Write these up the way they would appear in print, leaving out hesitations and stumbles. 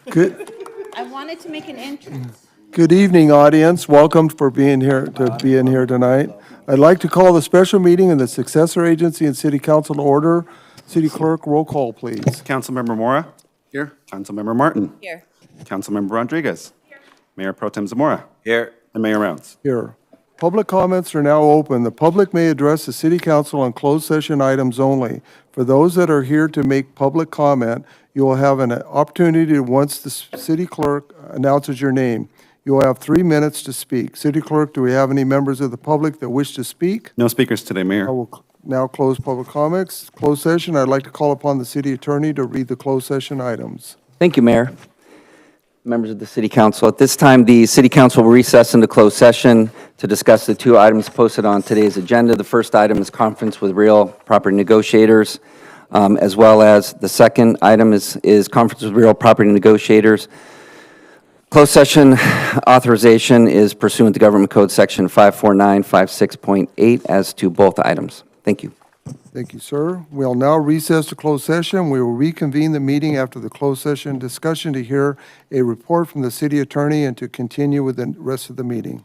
Good, I wanted to make an entrance. good evening, audience. Welcome for being here, tonight. I'd like to call the special meeting of the Successor Agency and City Council to order. City Clerk, roll call, please. Councilmember Mora. Here. Councilmember Martin. Here. Councilmember Rodriguez. Mayor Pro Tem Zamora. Here. And Mayor Rounds. Here. Public comments are now open. The public may address the City Council on closed session items only. For those that are here to make public comment, you will have an opportunity once the city clerk announces your name. You will have 3 minutes to speak. City Clerk, do we have any members of the public that wish to speak? No speakers today, I Mayor. will now close public comments. Closed session, I'd like to call upon the city attorney to read the closed session items. Thank you, Mayor. Members of the City Council, at this time, the City Council will recess into closed session to discuss the two items posted on today's agenda. The first item is conference with real property negotiators, as well as the second item is conference with real property negotiators. Closed session authorization is pursuant to Government Code Section 54956.8 as to both items. Thank you. Thank you, sir. We'll now recess to closed session. We will reconvene the meeting after the closed session discussion to hear a report from the city attorney and to continue with the rest of the meeting.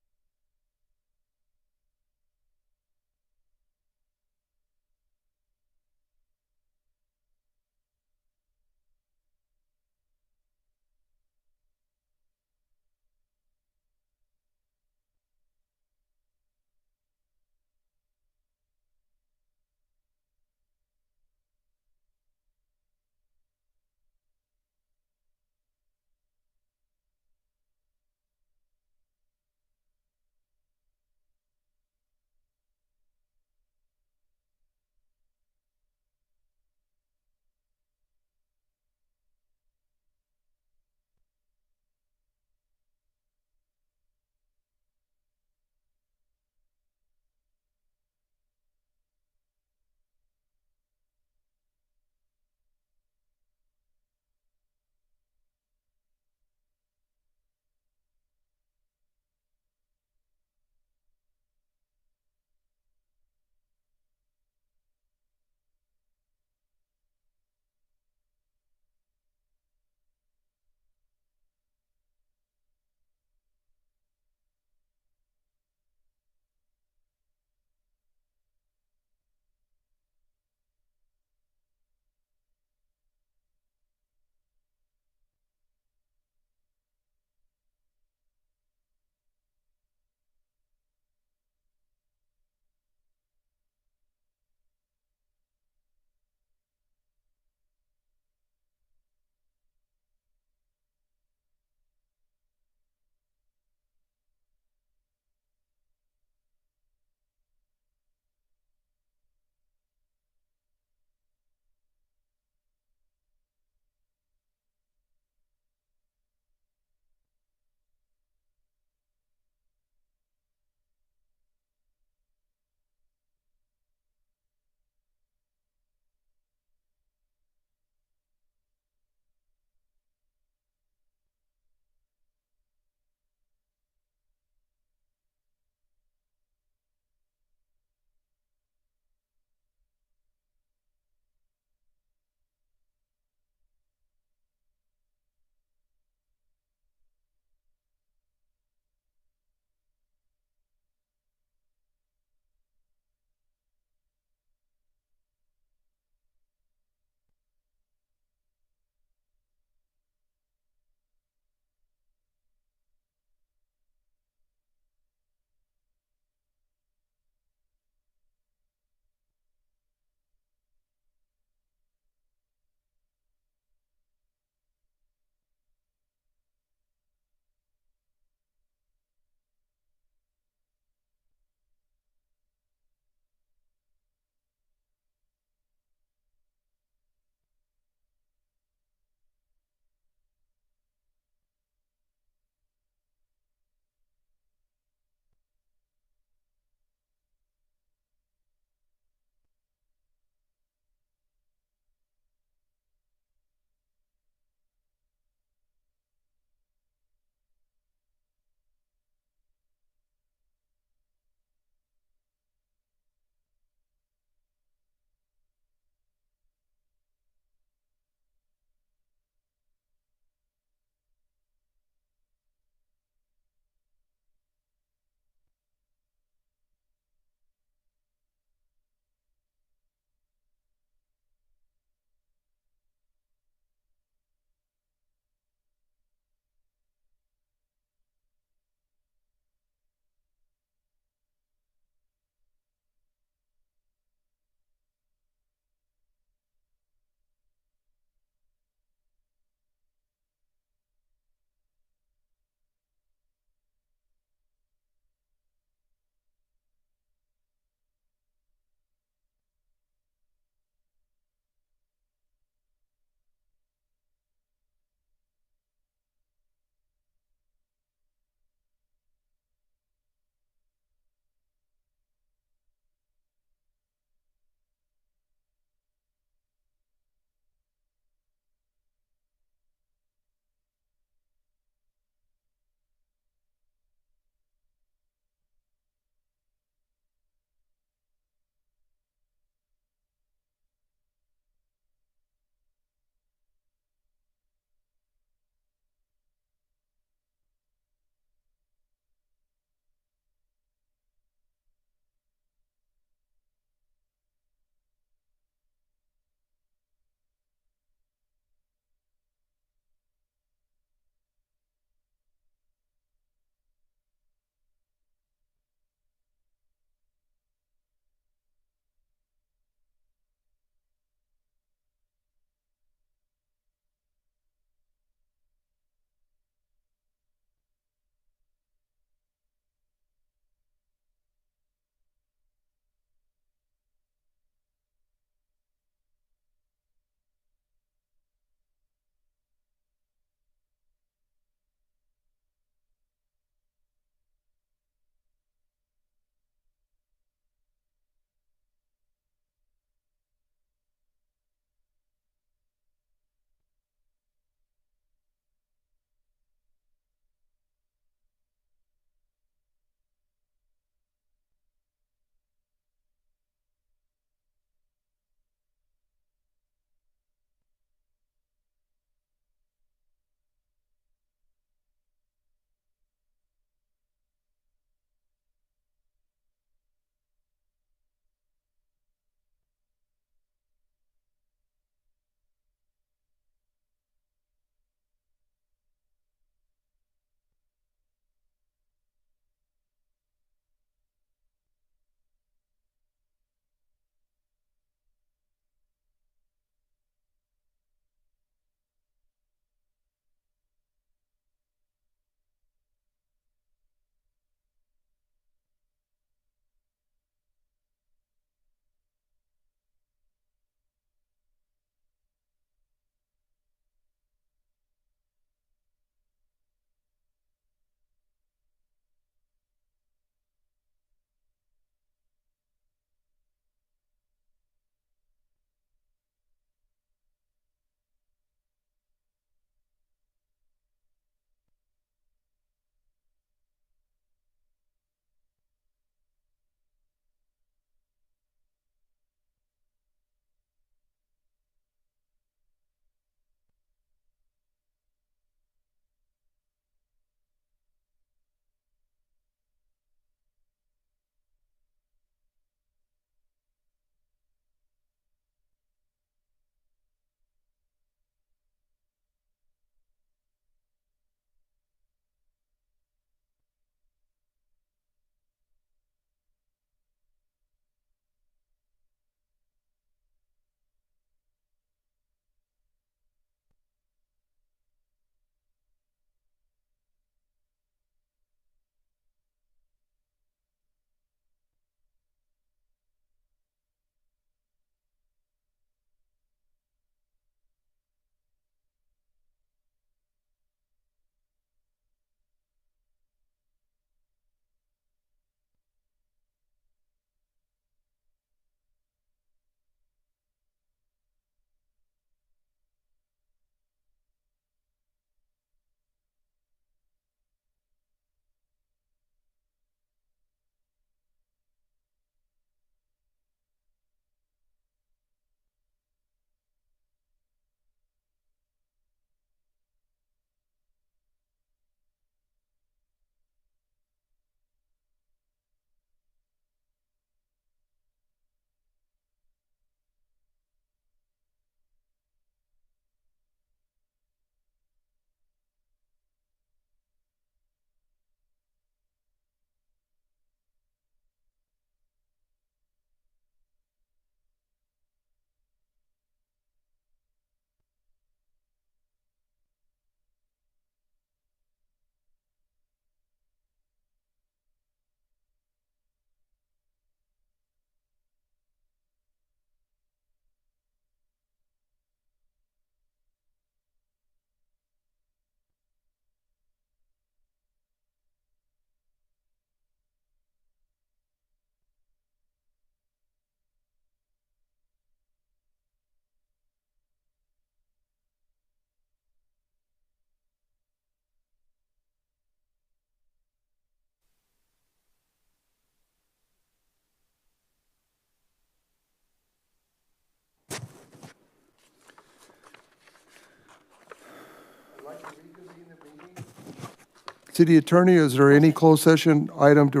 City Attorney, is there any closed session item to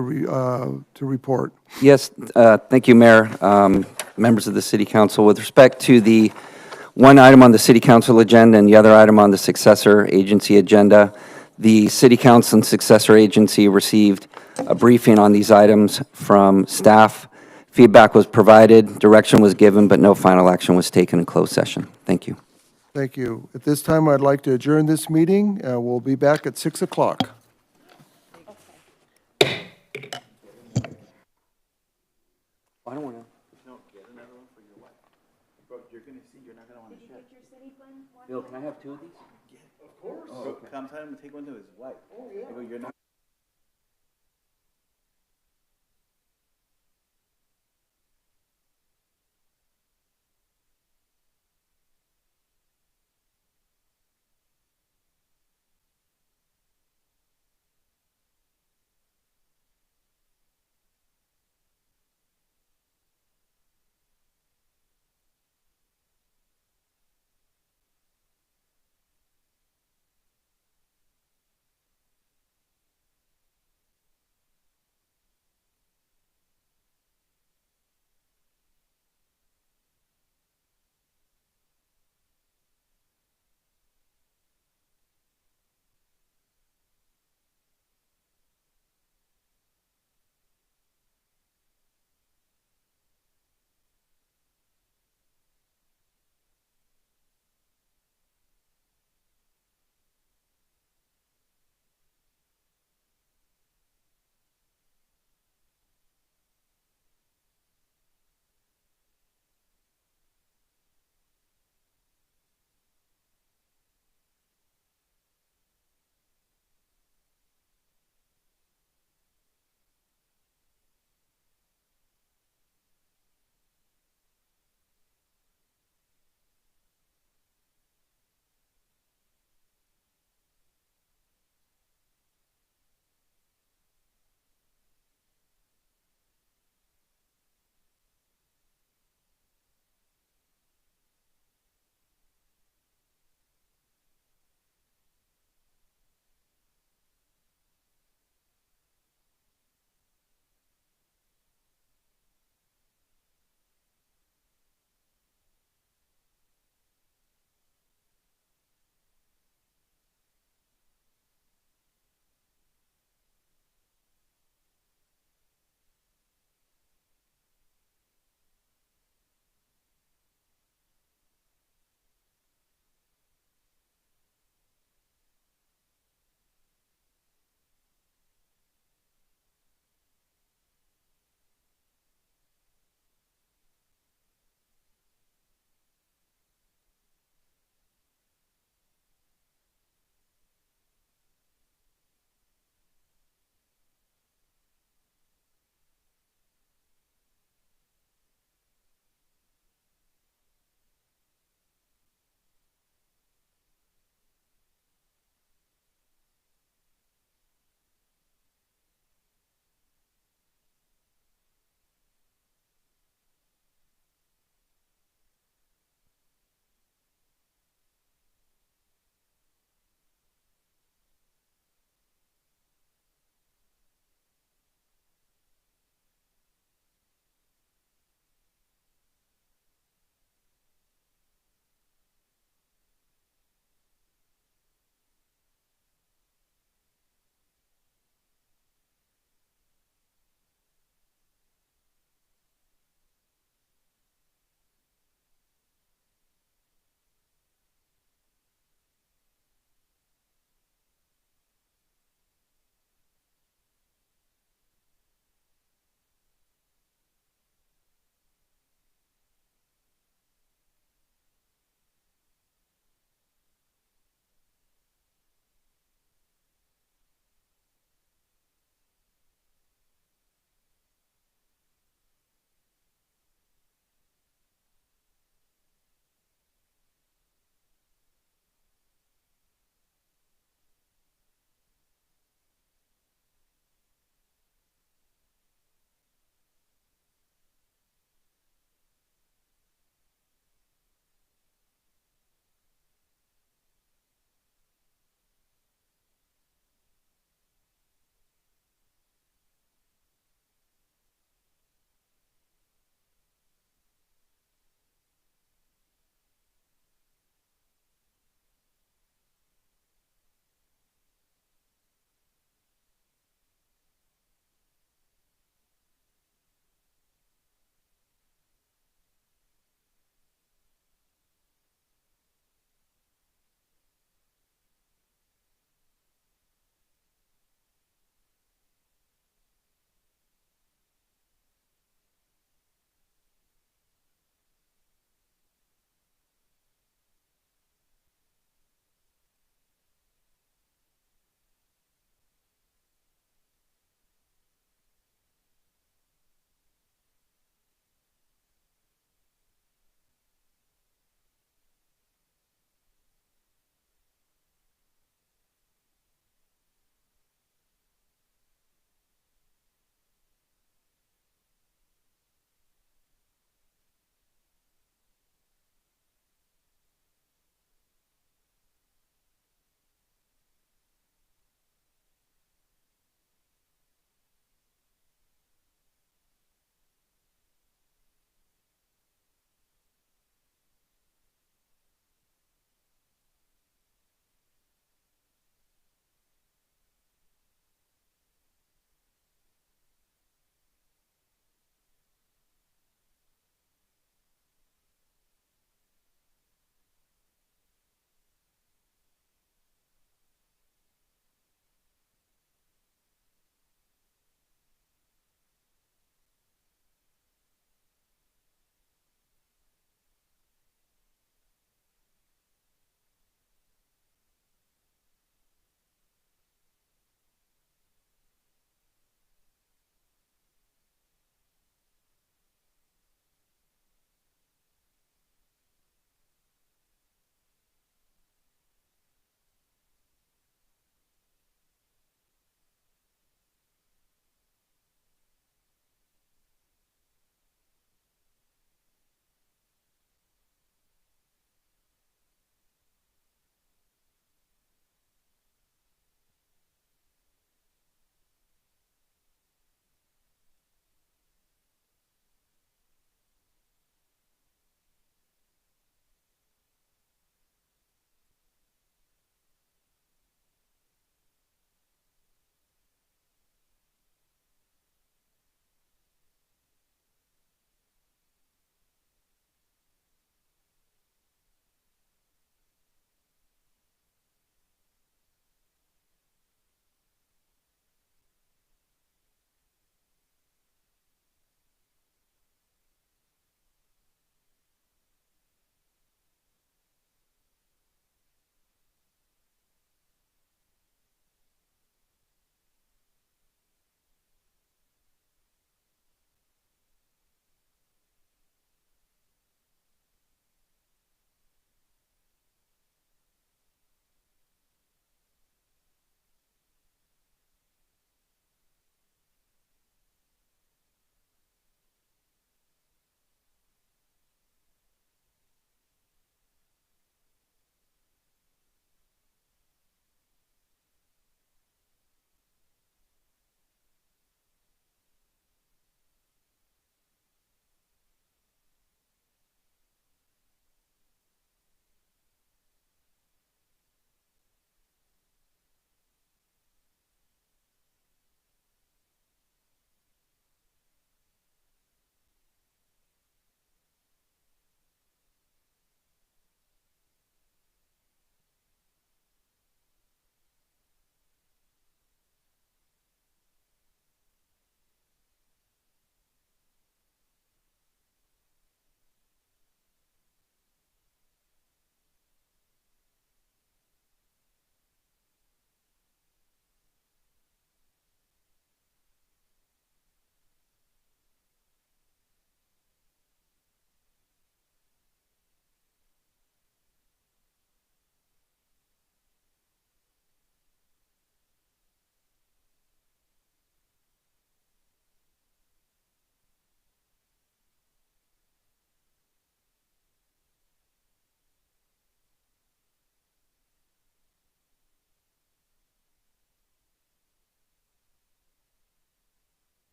report? Yes, thank you, Mayor, members of the City Council. With respect to the one item on the City Council agenda and the other item on the successor agency agenda, the City Council and successor agency received a briefing on these items from staff. Feedback was provided, direction was given, but no final action was taken in closed session. Thank you. Thank you. At this time, I'd like to adjourn this meeting. We'll be back at 6 o'clock. I don't want to. Bill, can I have two of these? Come tell him to take one to his wife. Oh, yeah. You're not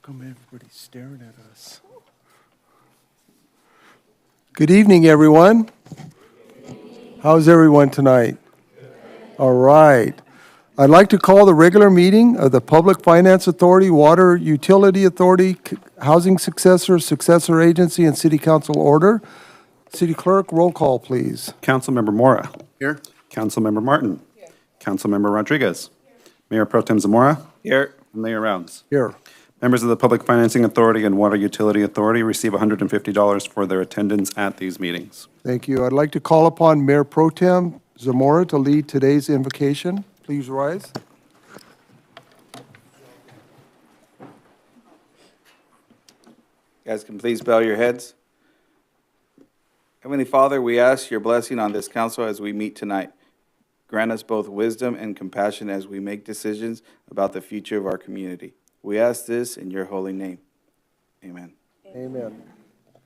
come everybody's staring at us? Good evening, everyone. How's everyone tonight? All right. I'd like to call the regular meeting of the Public Finance Authority, Water Utility Authority, Housing Successor Agency, and City Council order. City Clerk, roll call, please. Councilmember Mora. Here. Councilmember Martin. Councilmember Rodriguez. Mayor Pro Tem Zamora. Here. And Mayor Rounds. Here. Members of the Public Financing Authority and Water Utility Authority receive $150 for their attendance at these meetings. Thank you. I'd like to call upon Mayor Pro Tem Zamora to lead today's invocation. Please rise. You guys can please bow your heads. Heavenly Father, we ask your blessing on this council as we meet tonight. Grant us both wisdom and compassion as we make decisions about the future of our community. We ask this in your holy name. Amen. Amen.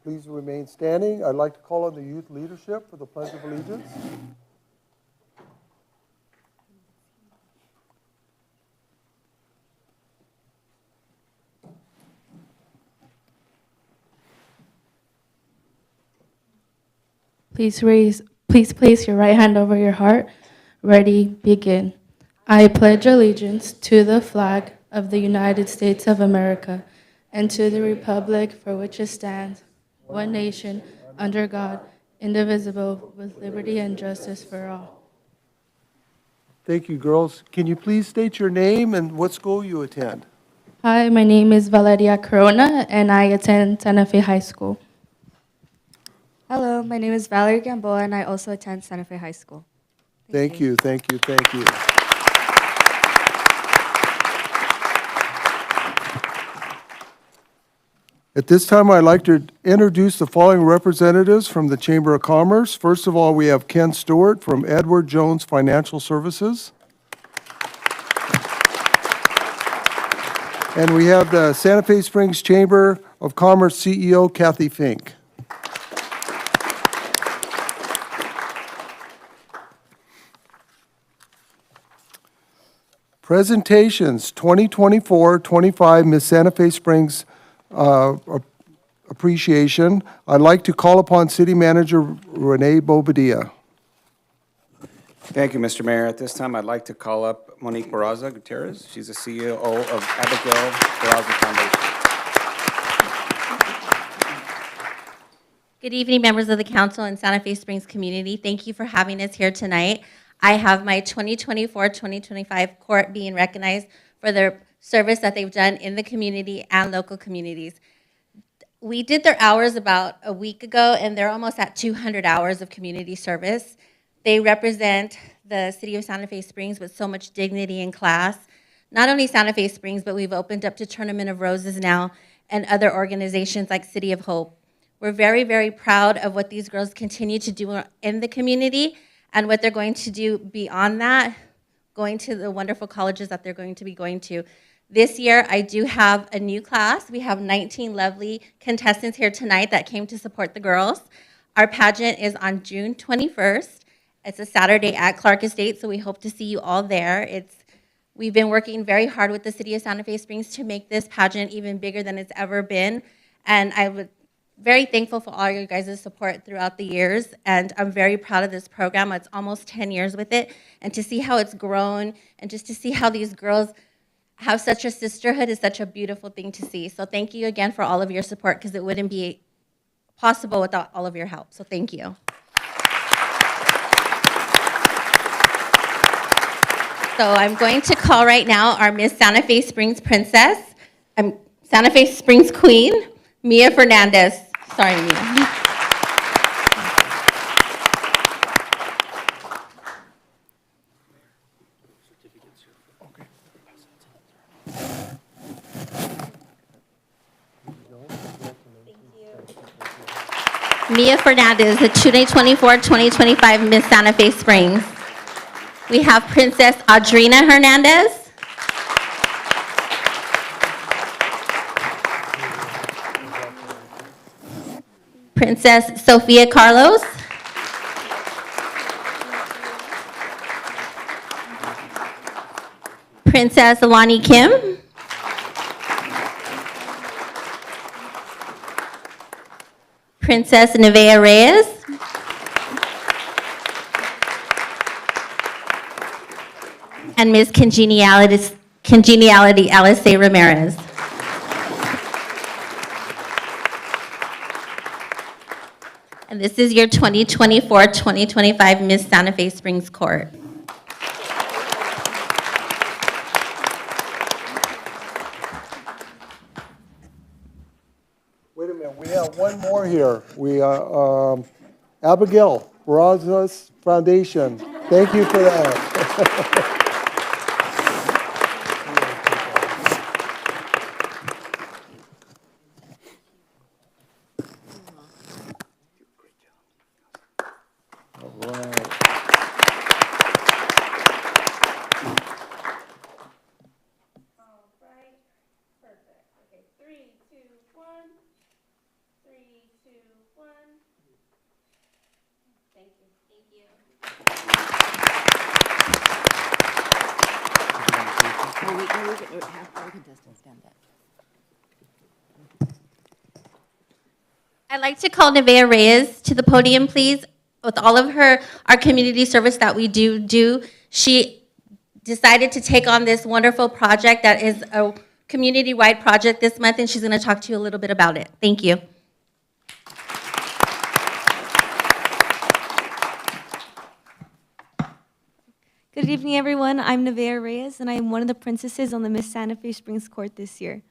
Please remain standing. I'd like to call on the youth leadership for the Pledge of Allegiance. Please place your right hand over your heart. Ready, begin. I pledge allegiance to the flag of the United States of America and to the republic for which it stands, one nation, under God, indivisible, with liberty and justice for all. Thank you, girls. Can you please state your name and what school you attend? Hi, my name is Valeria Corona, and I attend Santa Fe High School. Hello, my name is Valerie Gamboa, and I also attend Santa Fe High School. Thank you, thank you, thank you. At this time, I'd like to introduce the following representatives from the Chamber of Commerce. First of all, we have Ken Stewart from Edward Jones Financial Services. And we have the Santa Fe Springs Chamber of Commerce CEO, Kathy Fink. Presentations, 2024-25 Miss Santa Fe Springs appreciation. I'd like to call upon City Manager Renee Bobadilla. Thank you, Mr. Mayor. At this time, I'd like to call up Monique Barraza Gutierrez. She's the CEO of Abigail Barraza Foundation. Good evening, members of the council and Santa Fe Springs community. Thank you for having us here tonight. I have my 2024-2025 court being recognized for their service that they've done in the community and local communities. We did their hours about a week ago, and they're almost at 200 hours of community service. They represent the city of Santa Fe Springs with so much dignity and class. Not only Santa Fe Springs, but we've opened up to Tournament of Roses now and other organizations like City of Hope. We're very, very proud of what these girls continue to do in the community and what they're going to do beyond that, going to the wonderful colleges that they're going to be going to. This year, I do have a new class. We have 19 lovely contestants here tonight that came to support the girls. Our pageant is on June 21st. It's a Saturday at Clark Estate, so we hope to see you all there. We've been working very hard with the city of Santa Fe Springs to make this pageant even bigger than it's ever been, and I'm very thankful for all your guys' support throughout the years, and I'm very proud of this program. It's almost 10 years with it, and to see how it's grown, and just to see how these girls have such a sisterhood is such a beautiful thing to see. So thank you again for all of your support, because it wouldn't be possible without all of your help. So thank you. So I'm going to call right now our Miss Santa Fe Springs Princess, Santa Fe Springs Queen, Mia Fernandez. Sorry, Mia. Mia Fernandez, the 2024-2025 Miss Santa Fe Springs. We have Princess Audrina Hernandez. Princess Sofia Carlos. Princess Alani Kim. Princess Nevaeh Reyes. And Ms. Congeniality Alice Ramirez. And this is your 2024-2025 Miss Santa Fe Springs Court. Wait a minute, we have one more here. Abigail Brazos Foundation. Thank you for that. All right. I'd like to call Nevaeh Reyes to the podium, please. With all of our community service that we do, she decided to take on this wonderful project that is a community-wide project this month, and she's going to talk to you a little bit about it. Thank you. Good evening, everyone. I'm Nevaeh Reyes, and I am one of the princesses on the Miss Santa Fe Springs Court this year.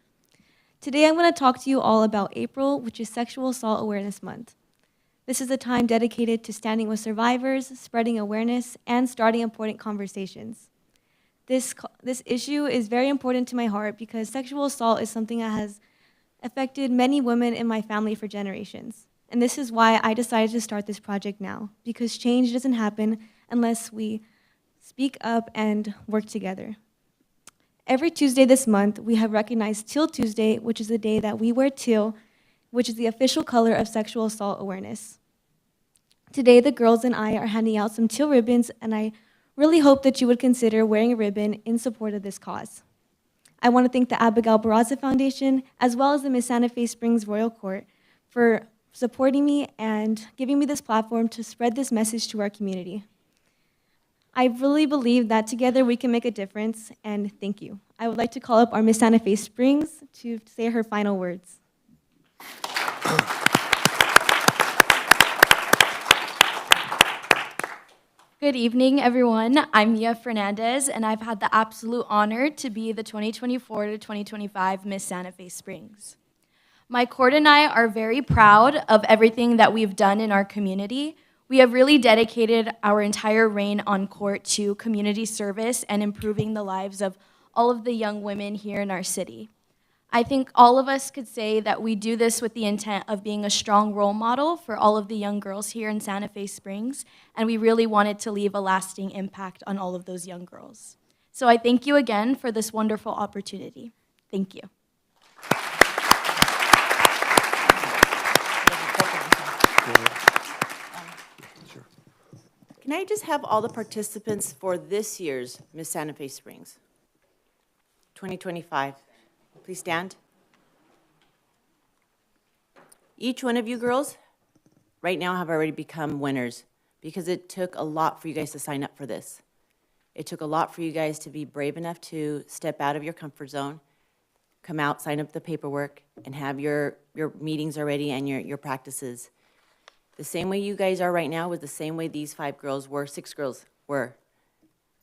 Today, I'm going to talk to you all about April, which is Sexual Assault Awareness Month. This is a time dedicated to standing with survivors, spreading awareness, and starting important conversations. This issue is very important to my heart because sexual assault is something that has affected many women in my family for generations. And this is why I decided to start this project now, because change doesn't happen unless we speak up and work together. Every Tuesday this month, we have recognized Teal Tuesday, which is the day that we wear teal, which is the official color of sexual assault awareness. Today, the girls and I are handing out some teal ribbons, and I really hope that you would consider wearing a ribbon in support of this cause. I want to thank the Abigail Barraza Foundation, as well as the Miss Santa Fe Springs Royal Court, for supporting me and giving me this platform to spread this message to our community. I really believe that together we can make a difference, and thank you. I would like to call up our Miss Santa Fe Springs to say her final words. Good evening, everyone. I'm Mia Fernandez, and I've had the absolute honor to be the 2024 to 2025 Miss Santa Fe Springs. My court and I are very proud of everything that we've done in our community. We have really dedicated our entire reign on court to community service and improving the lives of all of the young women here in our city. I think all of us could say that we do this with the intent of being a strong role model for all of the young girls here in Santa Fe Springs, and we really wanted to leave a lasting impact on all of those young girls. So I thank you again for this wonderful opportunity. Thank you. Can I just have all the participants for this year's Miss Santa Fe Springs 2025? Please stand. Each one of you girls right now have already become winners because it took a lot for you guys to sign up for this. It took a lot for you guys to be brave enough to step out of your comfort zone, come out, sign up the paperwork, and have your meetings already and your practices. The same way you guys are right now was the same way these 6 girls were.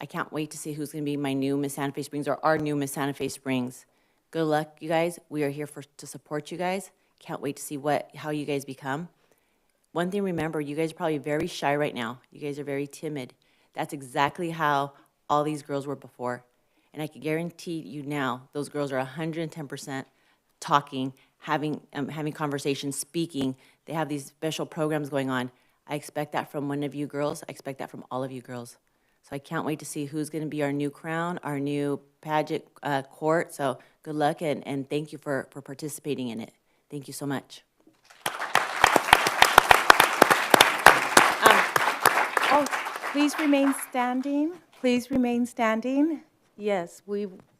I can't wait to see who's going to be my new Miss Santa Fe Springs or our new Miss Santa Fe Springs. Good luck, you guys. We are here to support you guys. Can't wait to see how you guys become. One thing, remember, you guys are probably very shy right now. You guys are very timid. That's exactly how all these girls were before. And I can guarantee you now, those girls are 110% talking, having conversations, speaking. They have these special programs going on. I expect that from one of you girls. I expect that from all of you girls. So I can't wait to see who's going to be our new crown, our new pageant court. So good luck, and thank you for participating in it. Thank you so much. Please remain standing. Please remain standing. Yes,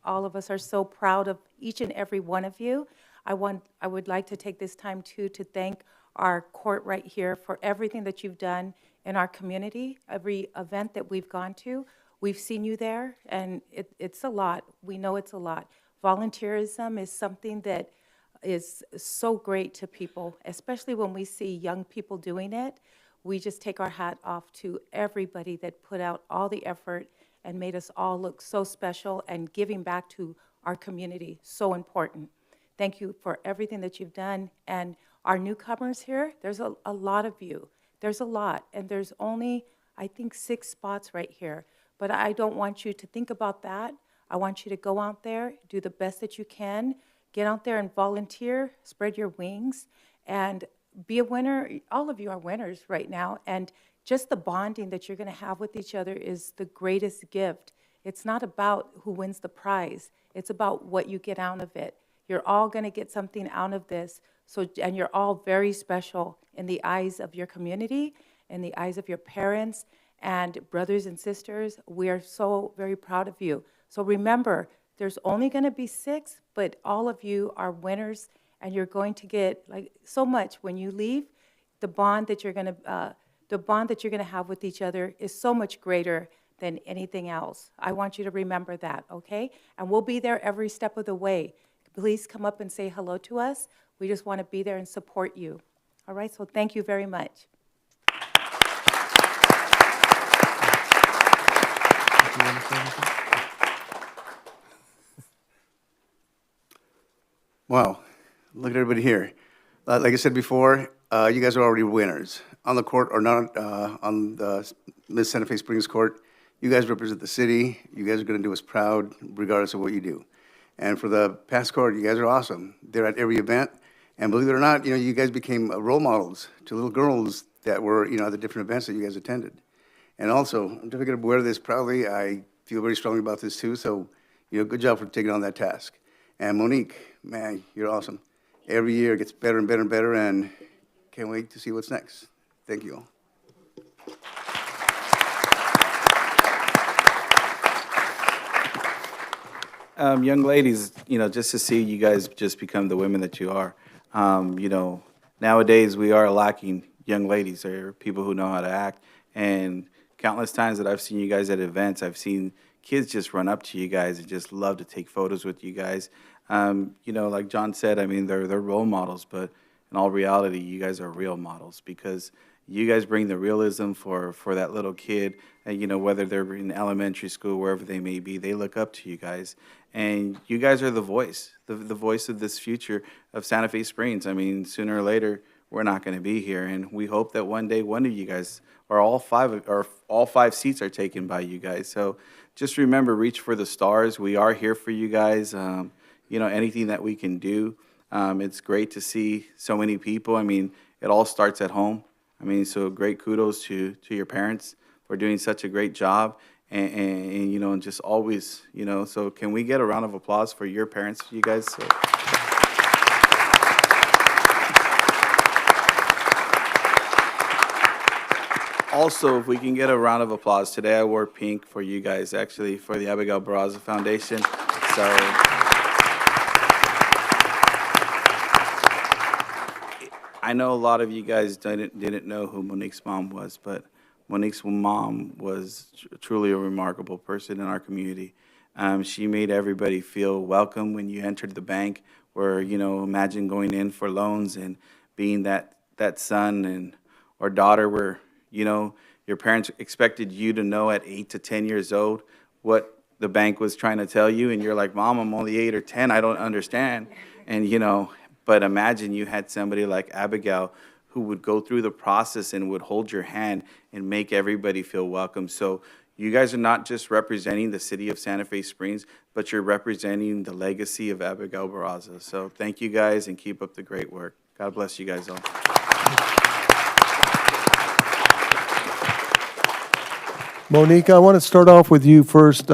all of us are so proud of each and every one of you. I would like to take this time, too, to thank our court right here, for everything that you've done in our community, every event that we've gone to. We've seen you there, and it's a lot. We know it's a lot. Volunteerism is something that is so great to people, especially when we see young people doing it. We just take our hat off to everybody that put out all the effort and made us all look so special, and giving back to our community, so important. Thank you for everything that you've done. And our newcomers here, there's a lot of you. There's a lot, and there's only, I think, 6 spots right here. But I don't want you to think about that. I want you to go out there, do the best that you can, get out there and volunteer, spread your wings, and be a winner. All of you are winners right now, and just the bonding that you're going to have with each other is the greatest gift. It's not about who wins the prize. It's about what you get out of it. You're all going to get something out of this, and you're all very special in the eyes of your community, in the eyes of your parents, and brothers and sisters. We are so very proud of you. So remember, there's only going to be 6, but all of you are winners, and you're going to get like so much when you leave. The bond that you're going to have with each other is so much greater than anything else. I want you to remember that, okay? And we'll be there every step of the way. Please come up and say hello to us. We just want to be there and support you. All right, so thank you very much. Wow, look at everybody here. Like I said before, you guys are already winners. On the court or not, on the Miss Santa Fe Springs Court, you guys represent the city. You guys are going to do us proud regardless of what you do. And for the past court, you guys are awesome. They're at every event. And believe it or not, you guys became role models to little girls that were, at the different events that you guys attended. And also, I'm definitely going to wear this proudly. I feel very strongly about this too. So, good job for taking on that task. And Monique, man, you're awesome. Every year it gets better and better and better, and can't wait to see what's next. Thank you all. Young ladies, just to see you guys just become the women that you are. Nowadays we are lacking young ladies or people who know how to act. And countless times that I've seen you guys at events, I've seen kids just run up to you guys and just love to take photos with you guys. Like John said, they're role models, but in all reality, you guys are real models because you guys bring the realism for that little kid, and, whether they're in elementary school, wherever they may be, they look up to you guys. And you guys are the voice of this future of Santa Fe Springs. Sooner or later, we're not going to be here, and we hope that one day one of you guys, or all five seats are taken by you guys. So just remember, reach for the stars. We are here for you guys. Anything that we can do. It's great to see so many people. It all starts at home. So great kudos to your parents for doing such a great job. And just always, so can we get a round of applause for your parents, you guys? So. Also, if we can get a round of applause. Today I wore pink for you guys, actually, for the Abigail Barraza Foundation. So I know a lot of you guys didn't know who Monique's mom was, but Monique's mom was truly a remarkable person in our community. She made everybody feel welcome when you entered the bank, where, imagine going in for loans and being that son or daughter where, your parents expected you to know at 8 to 10 years old what the bank was trying to tell you, and you're like, Mom, I'm only 8 or 10, I don't understand. And, but imagine you had somebody like Abigail who would go through the process and would hold your hand and make everybody feel welcome. So you guys are not just representing the city of Santa Fe Springs, but you're representing the legacy of Abigail Barraza. So thank you guys, and keep up the great work. God bless you guys all. Monique, I want to start off with you first.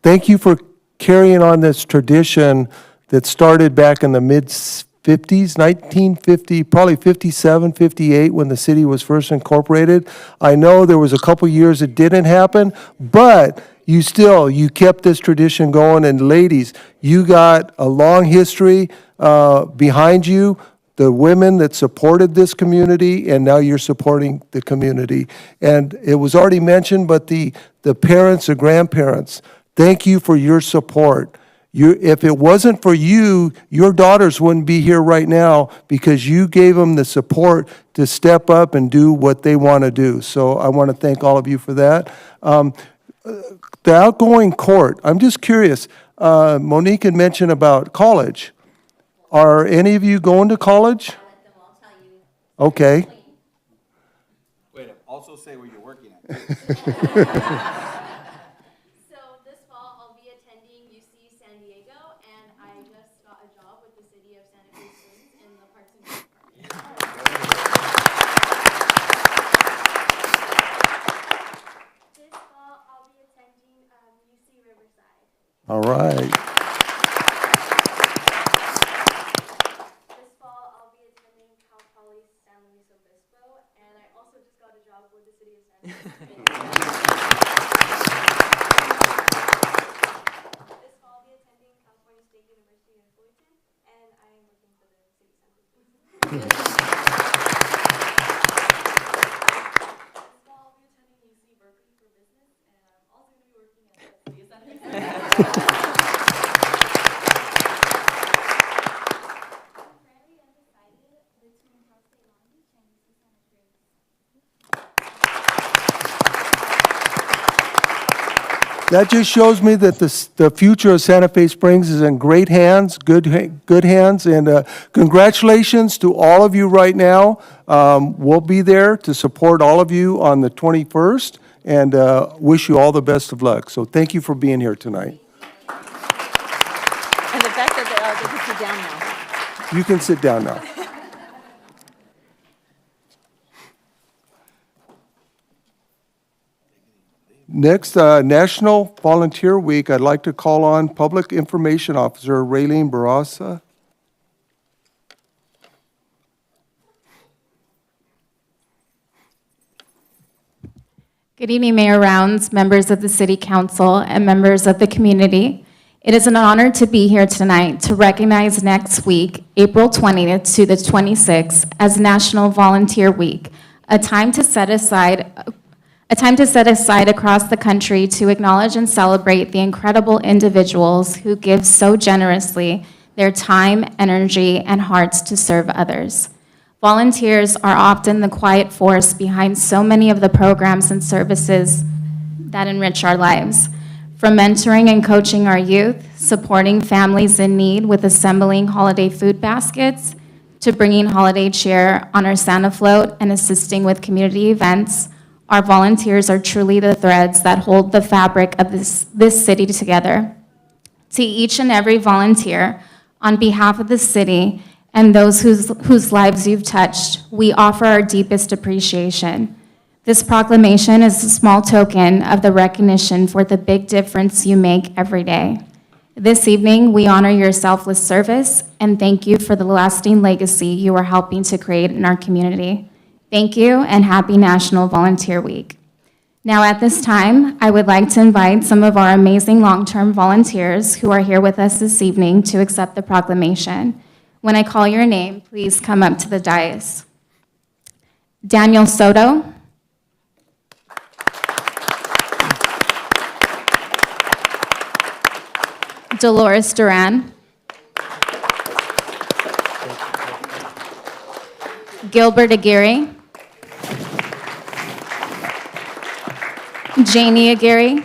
Thank you for carrying on this tradition that started back in the mid-50s, 1950, probably 57, 58, when the city was first incorporated. I know there was a couple years it didn't happen, but you kept this tradition going. And ladies, you got a long history behind you. the women that supported this community, and now you're supporting the community. And it was already mentioned, but the parents, the grandparents, thank you for your support. If it wasn't for you, your daughters wouldn't be here right now because you gave them the support to step up and do what they want to do. So I want to thank all of you for that. The outgoing court, I'm just curious, Monique had mentioned about college. Are any of you going to college? Okay. Wait, also say where you're working at. So this fall, I'll be attending UC San Diego, and I just got a job with the city of Santa Fe Springs in the Parks and Rec department. This fall, I'll be attending UC Riverside. All right. This fall, I'll be attending Cal Poly San Luis Obispo, and I also just got a job with the city of Santa Fe. This fall, I'll be attending California State University in Fullerton, and I am working for the city of Santa Fe. This fall, I'll be attending UC Berkeley for business, and I'm also going to be working at the city of Santa Fe. That just shows me that the future of Santa Fe Springs is in great hands, good hands, and congratulations to all of you right now. We'll be there to support all of you on the 21st, and wish you all the best of luck. So thank you for being here tonight. And the fact that they can sit down now. You can sit down now. Next, National Volunteer Week, I'd like to call on Public Information Officer Raylene Barraza. Good evening, Mayor Rounds, members of the City Council, and members of the community. It is an honor to be here tonight to recognize next week, April 20th to the 26th, as National Volunteer Week, a time to set aside across the country to acknowledge and celebrate the incredible individuals who give so generously their time, energy, and hearts to serve others. Volunteers are often the quiet force behind so many of the programs and services that enrich our lives. From mentoring and coaching our youth, supporting families in need with assembling holiday food baskets, to bringing holiday cheer on our Santa float and assisting with community events, our volunteers are truly the threads that hold the fabric of this city together. To each and every volunteer, on behalf of the city and those whose lives you've touched, we offer our deepest appreciation. This proclamation is a small token of the recognition for the big difference you make every day. This evening, we honor your selfless service and thank you for the lasting legacy you are helping to create in our community. Thank you and happy National Volunteer Week. Now at this time, I would like to invite some of our amazing long-term volunteers who are here with us this evening to accept the proclamation. When I call your name, please come up to the dais. Daniel Soto. Dolores Duran. Gilbert Aguirre. Janie Aguirre.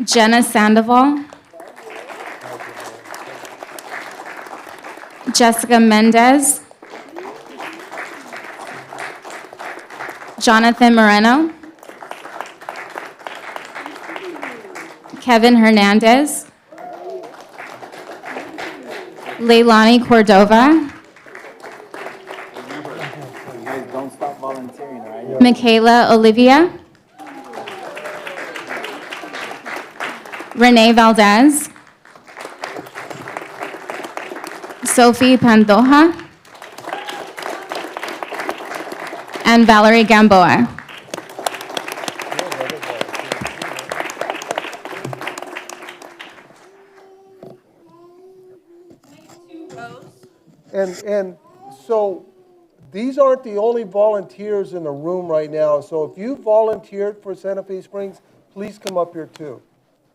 Jenna Sandoval. Jessica Mendez. Jonathan Moreno. Kevin Hernandez. Leilani Cordova. You guys don't stop volunteering, all right? Michaela Olivia. Renee Valdez. Sophie Pandoja. And Valerie Gamboa. And so these aren't the only volunteers in the room right now. So if you volunteered for Santa Fe Springs, please come up here too.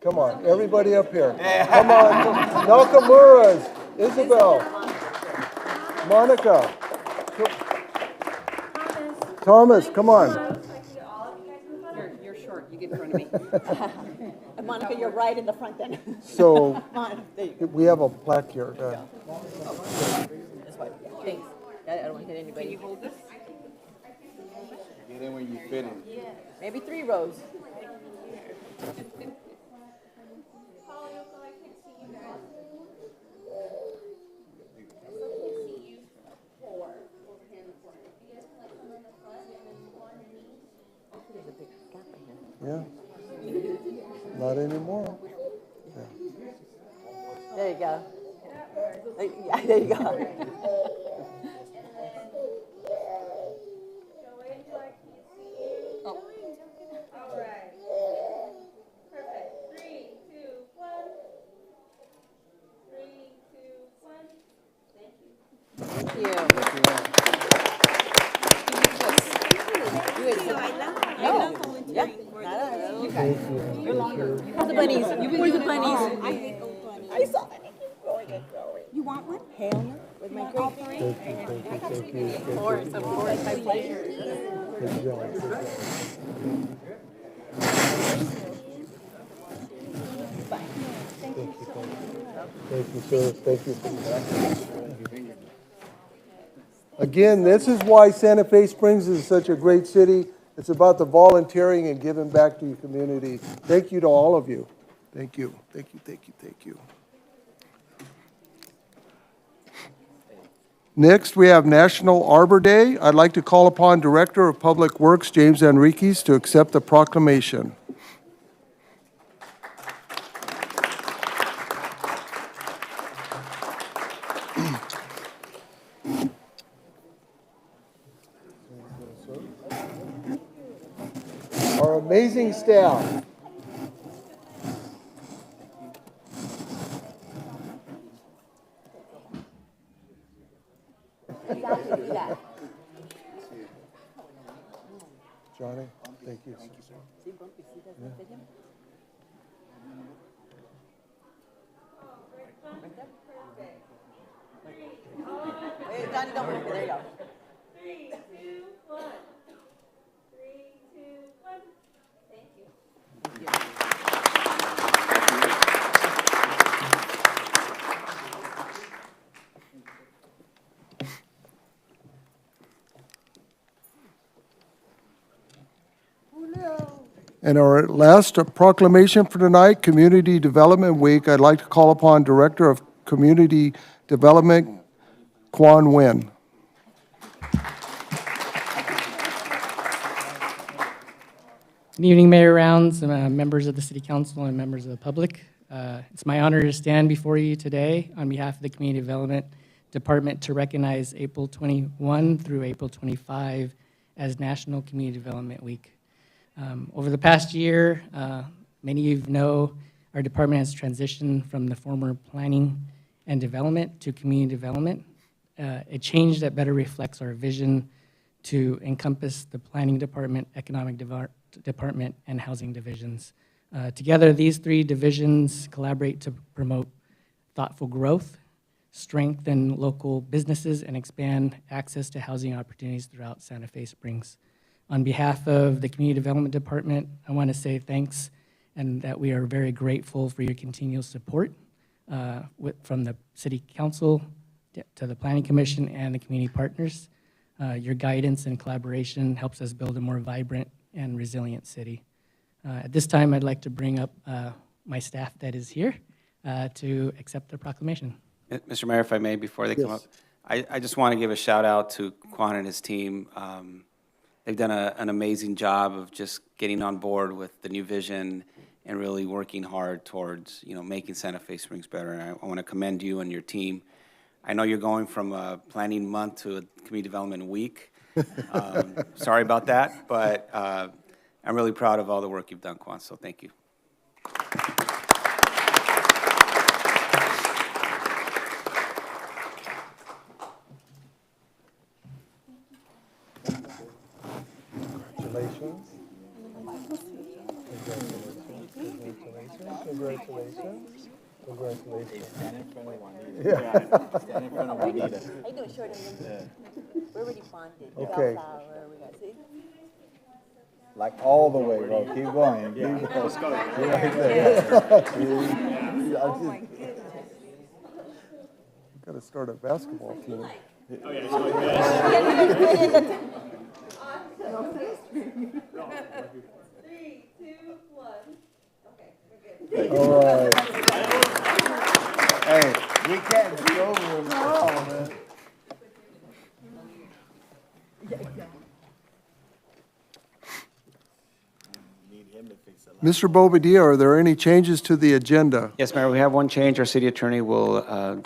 Come on, everybody up here. Come on, Nakamura's, Isabel, Monica, Thomas, come on. You're short, you get in front of me. Monica, you're right in the front then. So Come on, there you go. we have a plaque here. This way. Thanks. I don't want to hit anybody. Can you hold this? Get in where you fit in. Maybe 3 rows. Yeah. Not anymore. There you go. Yeah, there you go. Thank you. The bunnies. Where's the bunnies? I saw that. Growing and growing. You want one? Hell no. With my all 3? Thank you. Of course, my pleasure. Thank you, sir. Thank you. Again, this is why Santa Fe Springs is such a great city. It's about the volunteering and giving back to your community. Thank you to all of you. Thank you. Thank you. Thank you. Thank you. Next, we have National Arbor Day. I'd like to call upon Director of Public Works, James Enriquez, to accept the proclamation. Our amazing staff. Johnny, thank you. Hey, Johnny, don't move. There you go. 3, 2, 1. 3, 2, 1. Thank you. And our last proclamation for tonight, Community Development Week. I'd like to call upon Director of Community Development, Quan Nguyen. Good evening, Mayor Rounds, members of the City Council, and members of the public. It's my honor to stand before you today on behalf of the Community Development Department to recognize April 21 through April 25 as National Community Development Week. Over the past year, many of you know our department has transitioned from the former planning and development to community development, a change that better reflects our vision to encompass the planning department, economic department, and housing divisions. Together, these 3 divisions collaborate to promote thoughtful growth, strengthen local businesses, and expand access to housing opportunities throughout Santa Fe Springs. On behalf of the Community Development Department, I want to say thanks and that we are very grateful for your continual support from the City Council to the Planning Commission and the community partners. Your guidance and collaboration helps us build a more vibrant and resilient city. At this time, I'd like to bring up my staff that is here to accept the proclamation. Mr. Mayor, if I may, before they come up, I just want to give a shout out to Quan and his team. They've done an amazing job of just getting on board with the new vision and really working hard towards, making Santa Fe Springs better. And I want to commend you and your team. I know you're going from a planning month to a community development week. Sorry about that, but I'm really proud of all the work you've done, Quan, so thank you. Congratulations. Congratulations. Congratulations. Stand in front of Juanita. Yeah. Stand in front of Juanita. I know, short and we're already bonded. Okay. Bellflower, we got, see? Like all the way, bro. Keep going. Keep going. Let's go. You're right there. Oh, my goodness. Got to start a basketball team. Three, two, one. Okay, we're good. All right. Hey, we can't be over him now, man. Mr. Bobadilla, are there any changes to the agenda? Yes, Mayor, we have one change. Our city attorney will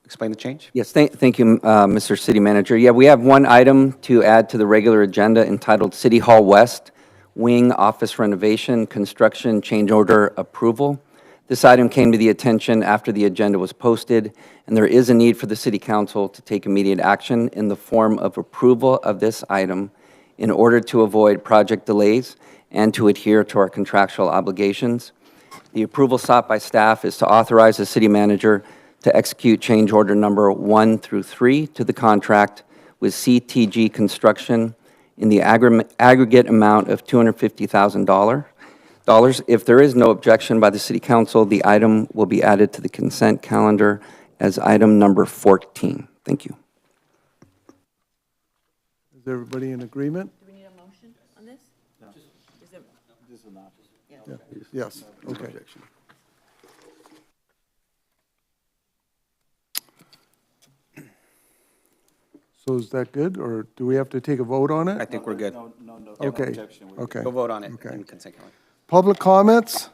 explain the change. Yes, thank you, Mr. City Manager. Yeah, we have one item to add to the regular agenda entitled City Hall West Wing Office Renovation Construction Change Order Approval. This item came to the attention after the agenda was posted, and there is a need for the City Council to take immediate action in the form of approval of this item in order to avoid project delays and to adhere to our contractual obligations. The approval sought by staff is to authorize the city manager to execute change order number 1 through 3 to the contract with CTG Construction in the aggregate amount of $250,000. If there is no objection by the city council, the item will be added to the consent calendar as item number 14. Thank you. Is everybody in agreement? Do we need a motion on this? No. Is it? This is an option. Yeah. Yes, okay. So is that good, or do we have to take a vote on I it? think we're good. No Okay, objection. We're good. okay. We'll vote on it Okay. in consent calendar. Public comments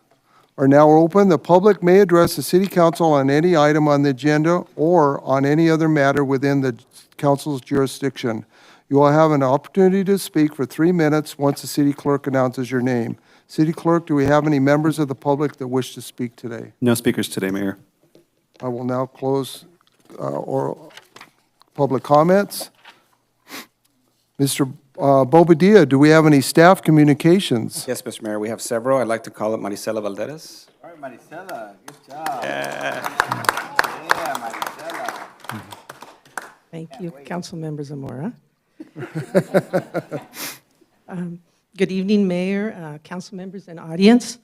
are now open. The public may address the city council on any item on the agenda or on any other matter within the council's jurisdiction. You will have an opportunity to speak for 3 minutes once the city clerk announces your name. City clerk, do we have any members of the public that wish to speak today? No speakers today, Mayor. I will now close oral public comments. Mr. Bobadilla, do we have any staff communications? Yes, Mr. Mayor, we have several. I'd like to call up Maricela Valderas. All right, Maricela, good job. Yeah, Maricela. Thank you, Councilmember Zamora. Good evening, Mayor, council members, and audience.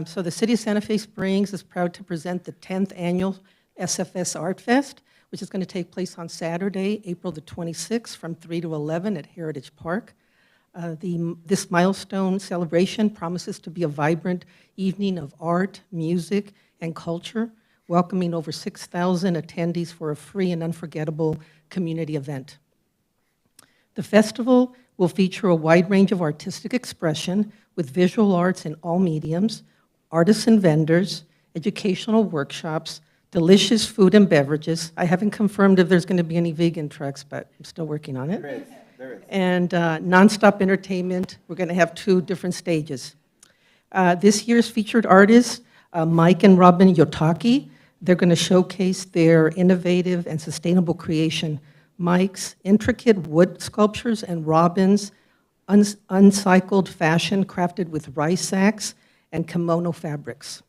So the City of Santa Fe Springs is proud to present the 10th Annual SFS Art Fest, which is going to take place on Saturday, April the 26th, from 3 to 11 at Heritage Park. This milestone celebration promises to be a vibrant evening of art, music, and culture, welcoming over 6,000 attendees for a free and unforgettable community event. The festival will feature a wide range of artistic expression with visual arts in all mediums, artists and vendors, educational workshops, delicious food and beverages. I haven't confirmed if there's going to be any vegan trucks, but I'm still working on it. There is. And nonstop entertainment. We're going to have 2 different stages. This year's featured artists, Mike and Robin Yotaki, they're going to showcase their innovative and sustainable creation. Mike's intricate wood sculptures and Robin's uncycled fashion crafted with rice sacks and kimono fabrics.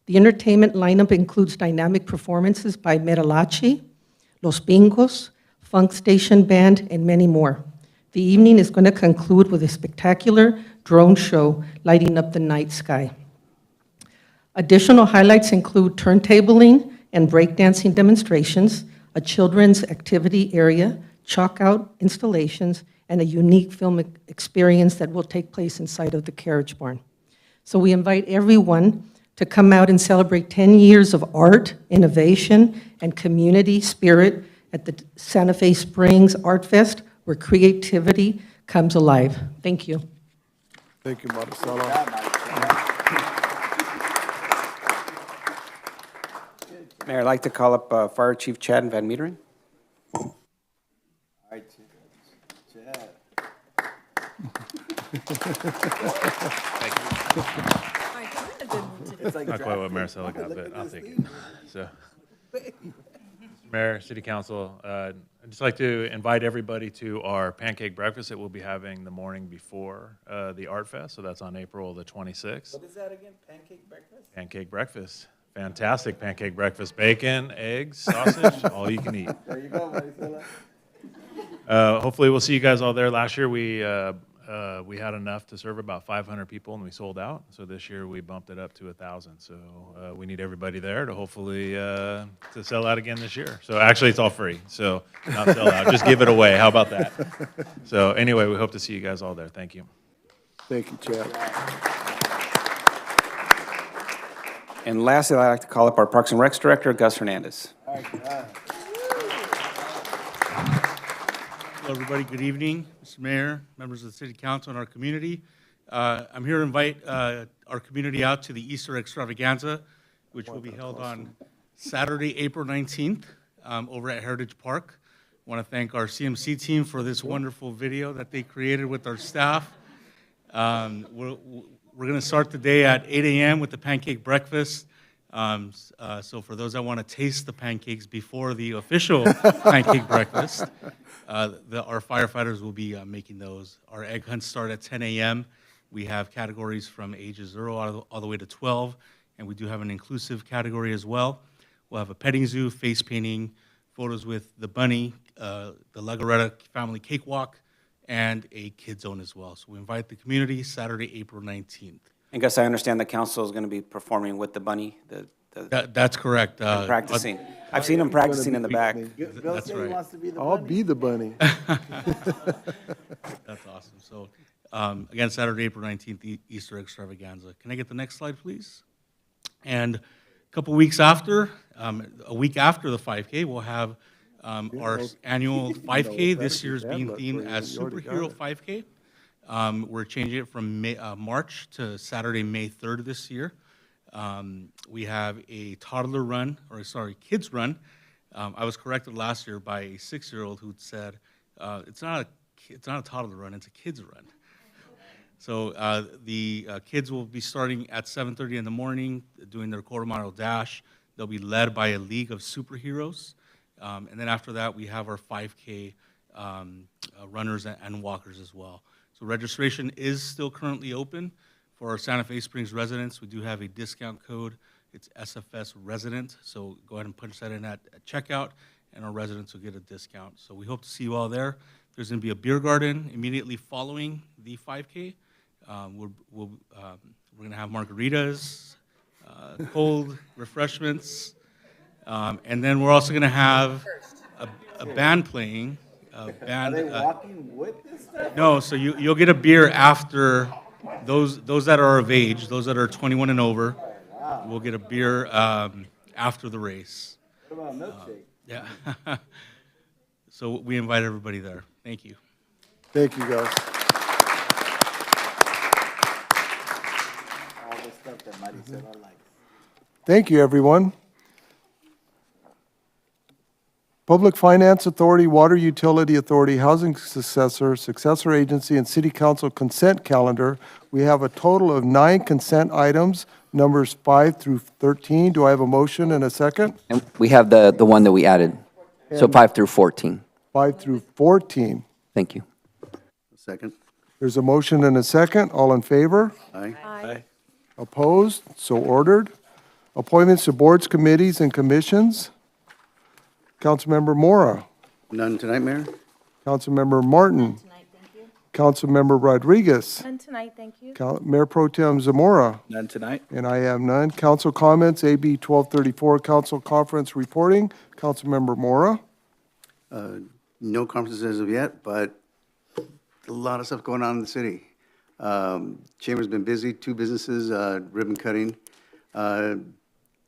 The entertainment lineup includes dynamic performances by Meralachi, Los Bingos, Funk Station Band, and many more. The evening is going to conclude with a spectacular drone show lighting up the night sky. Additional highlights include turntabling and breakdancing demonstrations, a children's activity area, chalk-out installations, and a unique film experience that will take place inside of the carriage barn. So we invite everyone to come out and celebrate 10 years of art, innovation, and community spirit at the Santa Fe Springs Art Fest, where creativity comes alive. Thank you. Thank you, Maricela. Mayor, I'd like to call up Fire Chief Chad Van Meteren. All right, Chad. Not quite what Maricela got, but I'll take it. So, Mayor, City Council, I I'd just like to invite everybody to our pancake breakfast that we'll be having the morning before the Art Fest. So that's on April the 26th. What is that again? Pancake breakfast? Pancake breakfast. Fantastic pancake breakfast. Bacon, eggs, sausage, all you can eat. There you go, Maricela. Hopefully we'll see you guys all there. Last year we had enough to serve about 500 people and we sold out. So this year we bumped it up to 1,000. So we need everybody there to hopefully to sell out again this year. So actually it's all free. So not sell out, just give it away. How about that? So anyway, we hope to see you guys all there. Thank you. Thank you, Chad. And lastly, I'd like to call up our Parks and Recs Director, Gus Hernandez. Hello, everybody. Good evening, Mr. Mayor, members of the City Council, and our community. I'm here to invite our community out to the Easter Extravaganza, which will be held on Saturday, April 19th, over at Heritage Park. I want to thank our CMC team for this wonderful video that they created with our staff. We're going to start the day at 8 a.m. with the pancake breakfast. So for those that want to taste the pancakes before the official pancake breakfast, our firefighters will be making those. Our egg hunts start at 10 a.m. We have categories from ages 0 all the way to 12, and we do have an inclusive category as well. We'll have a petting zoo, face painting, photos with the bunny, the Legoretta family cakewalk, and a kid zone as well. So we invite the community Saturday, April 19th. And Gus, I understand the council is going to be performing with the bunny. That's correct. And practicing. I've seen him practicing in the back. That's right. I'll be the bunny. That's awesome. So again, Saturday, April 19th, the Easter Extravaganza. Can I get the next slide, please? And a couple weeks after, a week after the 5K, we'll have our annual 5K. This year's being themed as Superhero 5K. We're changing it from March to Saturday, May 3rd this year. We have a kids run. I was corrected last year by a 6-year-old who said, it's not a toddler run, it's a kids run. So the kids will be starting at 7:30 in the morning, doing their quarter-mile dash. They'll be led by a league of superheroes. And then after that, we have our 5K runners and walkers as well. So registration is still currently open for our Santa Fe Springs residents. We do have a discount code. It's SFS Resident. So go ahead and punch that in at checkout, and our residents will get a discount. So we hope to see you all there. There's going to be a beer garden immediately following the 5K. We're going to have margaritas, cold refreshments. And then we're also going to have a band playing. Are they walking with this stuff? No, so you'll get a beer after those that are of age, those that are 21 and over. We'll get a beer after the race. What about a milkshake? Yeah. So we invite everybody there. Thank you. Thank you, guys. All the stuff that Maricela likes. Thank you, everyone. Public Finance Authority, Water Utility Authority, Housing Successor Agency, and City Council consent calendar. We have a total of 9 consent items, numbers 5 through 13. Do I have a motion and a second? And we have the one that we added, so 5 through 14. 5 through 14. Thank you. Second. There's a motion and a second. All in favor? Aye. Aye. Opposed? So ordered. Appointments to boards, committees, and commissions. Councilmember Mora. None tonight, Mayor? Councilmember Martin. Tonight, thank you. Councilmember Rodriguez. None tonight, thank you. Mayor Pro Tem Zamora. None tonight? And I have none. Council comments, AB 1234, council conference reporting. Councilmember Mora. No conferences as of yet, but a lot of stuff going on in the city. Chamber's been busy, 2 businesses, ribbon cutting. And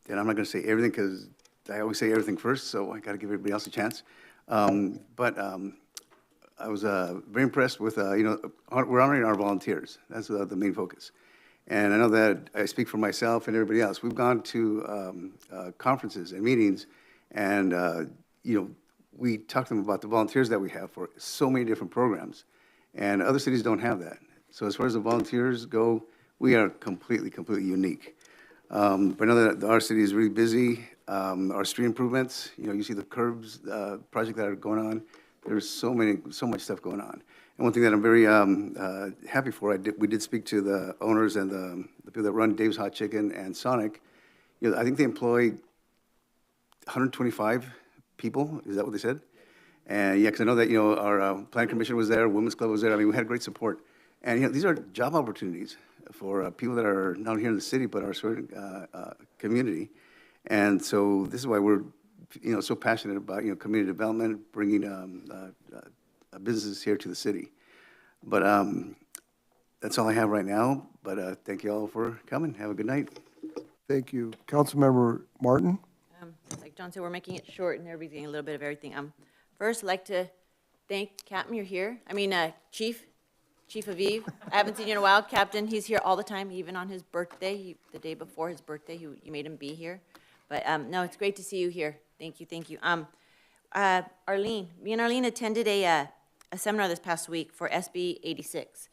I'm not going to say everything because I always say everything first, so I got to give everybody else a chance. But I was very impressed with, we're honoring our volunteers. That's the main focus. And I know that I speak for myself and everybody else. We've gone to conferences and meetings, and, we talk to them about the volunteers that we have for so many different programs. And other cities don't have that. So as far as the volunteers go, we are completely unique. But I know that our city is really busy. our street improvements, you see the curbs project that are going on. There's so much stuff going on. And one thing that I'm very happy for, we did speak to the owners and the people that run Dave's Hot Chicken and Sonic. I think they employ 125 people. Is that what they said? And yeah, because I know that our planning commission was there, women's club was there. I mean, we had great support. And these are job opportunities for people that are not only here in the city but our surrounding community. And so this is why we're so passionate about community development, bringing businesses here to the city. But that's all I have right now. But thank you all for coming. Have a good night. Thank you. Councilmember Martin? Like John said, we're making it short, and everybody's getting a little bit of everything. First, I'd like to thank Captain, you're here. Chief Aviv. I haven't seen you in a while. Captain, he's here all the time, even on his birthday, the day before his birthday, you made him be here. But no, it's great to see you here. Thank you. Arlene, me and Arlene attended a seminar this past week for SB 86.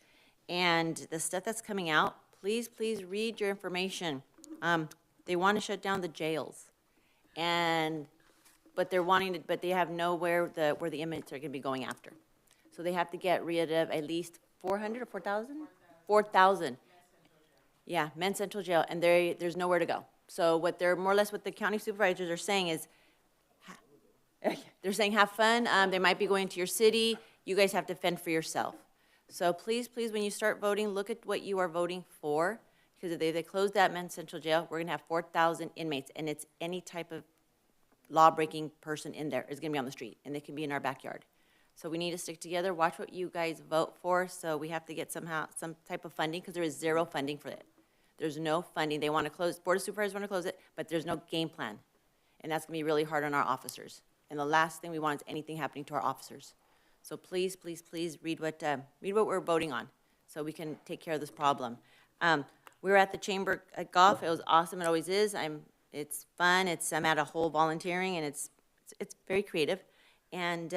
And the stuff that's coming out, please read your information. They want to shut down the jails. But they have nowhere where the inmates are going to be going after. So they have to get rid of at least 400 or 4,000? 4,000. Yeah, Men's Central Jail, and there's nowhere to go. So what the county supervisors are saying is, they're saying have fun. They might be going to your city. You guys have to fend for yourself. So please, when you start voting, look at what you are voting for. Because if they close that Men's Central Jail, we're going to have 4,000 inmates, and it's any type of law-breaking person in there is going to be on the street, and they can be in our backyard. So we need to stick together, watch what you guys vote for, so we have to get some type of funding, because there is zero funding for it. There's no funding. They want to close, Board of Supervisors want to close it, but there's no game plan. And that's going to be really hard on our officers. And the last thing we want is anything happening to our officers. So please read what we're voting on, so we can take care of this problem. We were at the Chamber at Golf. It was awesome. It always is. It's fun. I'm at a whole volunteering, and it's very creative. And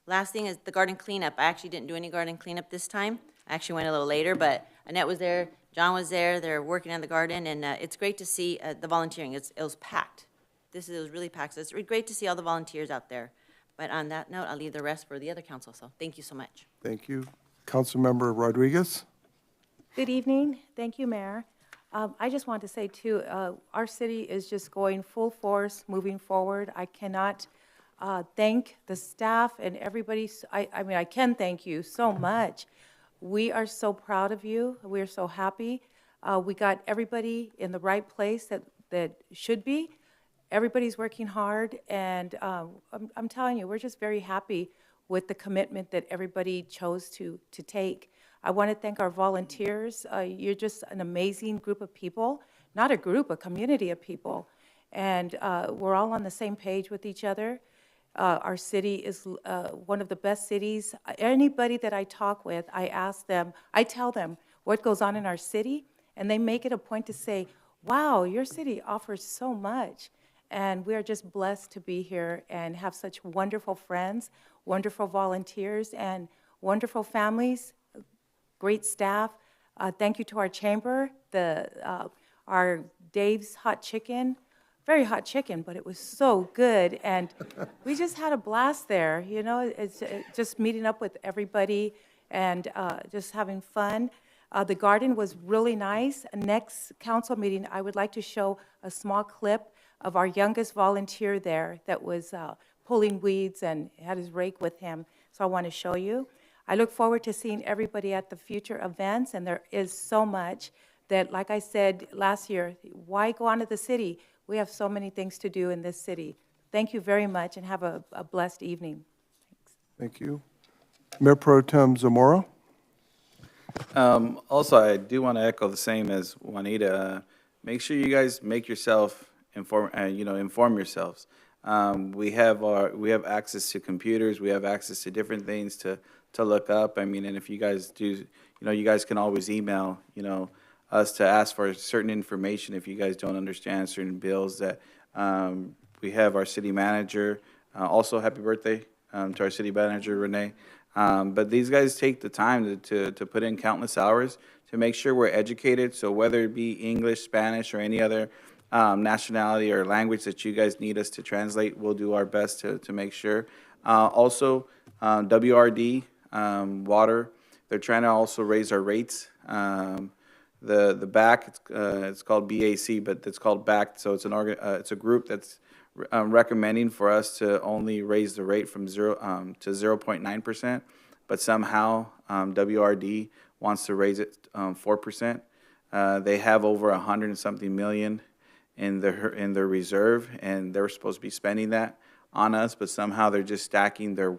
last thing is the garden cleanup. I actually didn't do any garden cleanup this time. I actually went a little later, but Annette was there, John was there. They're working on the garden, and it's great to see the volunteering. It was packed. It was really packed. So it's great to see all the volunteers out there. But on that note, I'll leave the rest for the other council. So thank you so much. Thank you. Councilmember Rodriguez? Good evening. Thank you, Mayor. I just want to say, too, our city is just going full force, moving forward. I cannot thank the staff and everybody. I can thank you so much. We are so proud of you. We are so happy. We got everybody in the right place that should be. Everybody's working hard, and I'm telling you, we're just very happy with the commitment that everybody chose to take. I want to thank our volunteers. You're just an amazing group of people, not a group, a community of people. And we're all on the same page with each other. Our city is one of the best cities. Anybody that I talk with, I tell them what goes on in our city, and they make it a point to say, wow, your city offers so much. And we are just blessed to be here and have such wonderful friends, wonderful volunteers, and wonderful families, great staff. Thank you to our chamber, our Dave's Hot Chicken. Very hot chicken, but it was so good. And we just had a blast there. It's just meeting up with everybody and just having fun. The garden was really nice. Next council meeting, I would like to show a small clip of our youngest volunteer there that was pulling weeds and had his rake with him. So I want to show you. I look forward to seeing everybody at the future events, and there is so much that, like I said last year, why go on to the city? We have so many things to do in this city. Thank you very much, and have a blessed evening. Thank you. Mayor Pro Tem Zamora? Also, I do want to echo the same as Juanita. Make sure you guys make yourself inform yourselves. We have access to computers. We have access to different things to look up. And if you guys do, you guys can always email, us to ask for certain information if you guys don't understand certain bills that we have our city manager. Also, happy birthday to our city manager, Renee. But these guys take the time to put in countless hours to make sure we're educated. So whether it be English, Spanish, or any other nationality or language that you guys need us to translate, we'll do our best to make sure. Also, WRD, water, they're trying to also raise our rates. The BAC, it's called BAC, but it's called BAC, so it's it's a group that's recommending for us to only raise the rate from 0 to 0.9%, but somehow WRD wants to raise it 4%. They have over 100 and something million in their reserve, and they're supposed to be spending that on us, but somehow they're just stacking their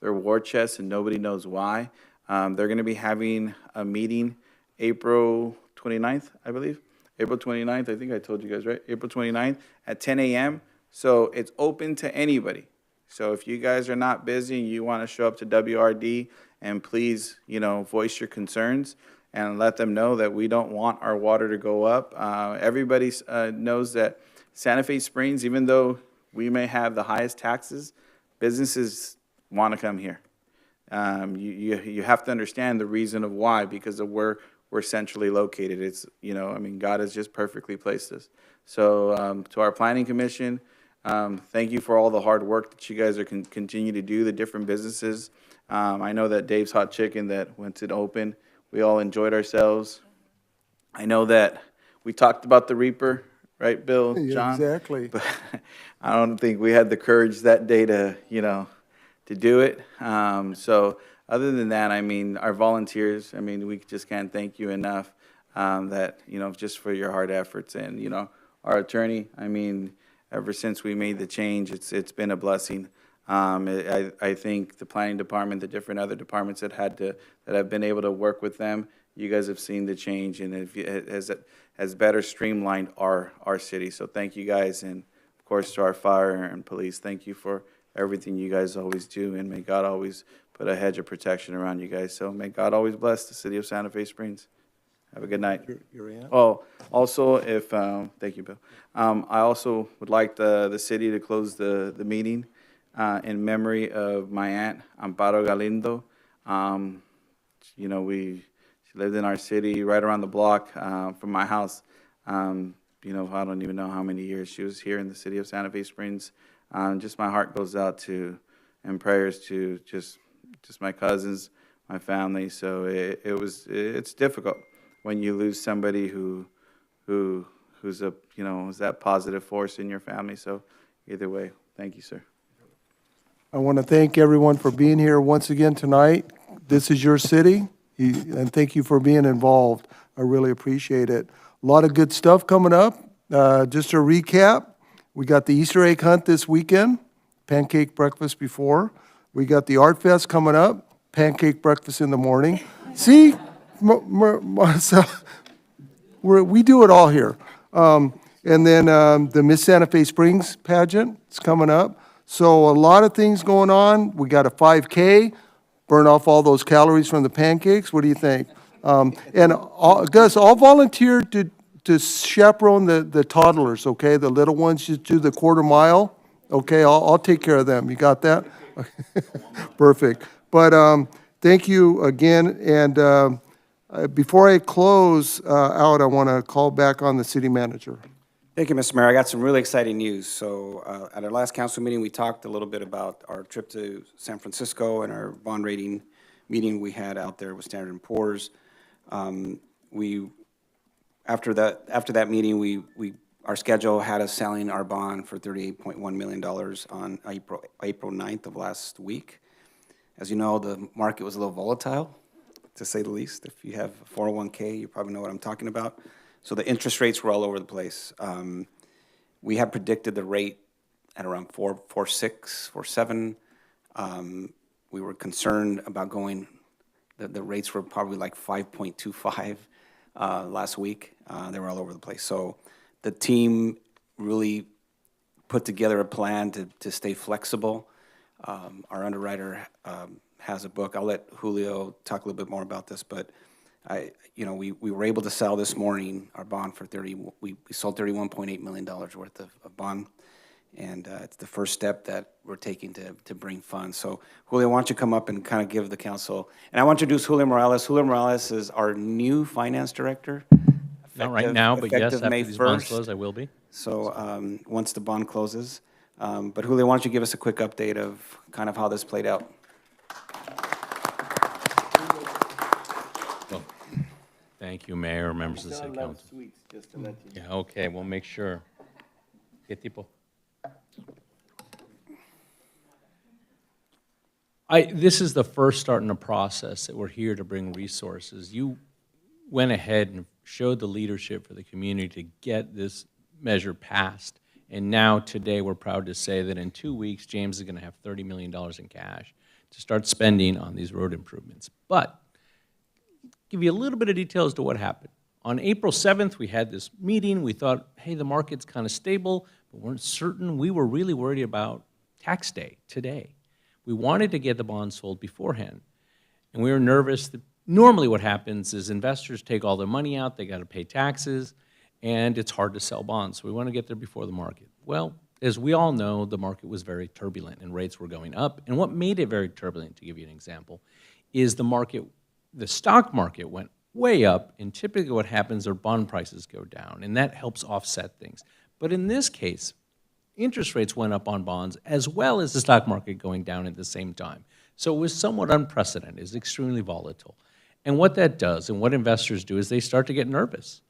war chest, and nobody knows why. They're going to be having a meeting April 29th, I believe. April 29th, I think I told you guys, right? April 29th at 10 a.m. So it's open to anybody. So if you guys are not busy and you want to show up to WRD, and please, voice your concerns and let them know that we don't want our water to go up. Everybody knows that Santa Fe Springs, even though we may have the highest taxes, businesses want to come here. You have to understand the reason of why, because of where we're centrally located. It's, God has just perfectly placed us. So to our planning commission, thank you for all the hard work that you guys are continue to do, the different businesses. I know that Dave's Hot Chicken, that once it opened, we all enjoyed ourselves. I know that we talked about the Reaper, right, Bill, John? Exactly. But I don't think we had the courage that day to do it. So other than that, our volunteers, we just can't thank you enough, that, just for your hard efforts. And, our attorney, ever since we made the change, it's been a blessing. I think the planning department, the different other departments that have been able to work with them, you guys have seen the change, and it has better streamlined our city. So thank you guys, and of course to our fire and police, thank you for everything you guys always do, and may God always put a hedge of protection around you guys. So may God always bless the city of Santa Fe Springs. Have a good night. Oh, also, thank you, Bill. I also would like the city to close the meeting in memory of my aunt, Amparo Galindo. She lived in our city right around the block from my house. I don't even know how many years she was here in the city of Santa Fe Springs. Just my heart goes out to, and prayers to just my cousins, my family. So it's difficult when you lose somebody who's a is that positive force in your family. So either way, thank you, sir. I want to thank everyone for being here once again tonight. This is your city, and thank you for being involved. I really appreciate it. A lot of good stuff coming up. Just to recap, we got the Easter egg hunt this weekend, pancake breakfast before. We got the Art Fest coming up, pancake breakfast in the morning. See, we do it all here. And then the Miss Santa Fe Springs pageant is coming up. So a lot of things going on. We got a 5K, burn off all those calories from the pancakes. What do you think? Gus, I'll volunteer to chaperone the toddlers, okay? The little ones, just do the quarter mile. Okay, I'll take care of them. You got that? Perfect. But thank you again. And before I close out, I want to call back on the city manager. Thank you, Mr. Mayor. I got some really exciting news. So at our last council meeting, we talked a little bit about our trip to San Francisco and our bond rating meeting we had out there with Standard & Poor's. After that meeting, our schedule had us selling our bond for $38.1 million on April 9th of last week. As you know, the market was a little volatile, to say the least. If you have a 401k, you probably know what I'm talking about. So the interest rates were all over the place. We had predicted the rate at around 4.6, 4.7. We were concerned about the rates were probably like 5.25 last week. They were all over the place. So the team really put together a plan to stay flexible. Our underwriter has a book. I'll let Julio talk a little bit more about this, but we were able to sell this morning our bond for we sold $31.8 million worth of bond, and it's the first step that we're taking to bring funds. So Julio, why don't you come up and kind of give the council, and I want to introduce Julio Morales. Julio Morales is our new finance director. Not right Effective- now, but yes, effective May after these bonds 1st. close, I will be. So once the bond closes. But Julio, why don't you give us a quick update of kind of how this played out? Well, thank you, Mayor, members of the City Council. Yeah, okay, we'll make sure. ¿Qué tipo? This is the first start in a process that we're here to bring resources. You went ahead and showed the leadership for the community to get this measure passed. And now, today, we're proud to say that in 2 weeks, James is going to have $30 million in cash to start spending on these road improvements. But give you a little bit of detail as to what happened. On April 7th, we had this meeting. We thought, hey, the market's kind of stable, but weren't certain. We were really worried about tax day today. We wanted to get the bonds sold beforehand. And we were nervous that normally what happens is investors take all their money out, they got to pay taxes, and it's hard to sell bonds. So we want to get there before the market. Well, as we all know, the market was very turbulent and rates were going up. And what made it very turbulent, to give you an example, is the stock market went way up, and typically what happens are bond prices go down, and that helps offset things. But in this case, interest rates went up on bonds as well as the stock market going down at the same time. So it was somewhat unprecedented. It's extremely volatile. And what that does, and what investors do, is they start to get nervous.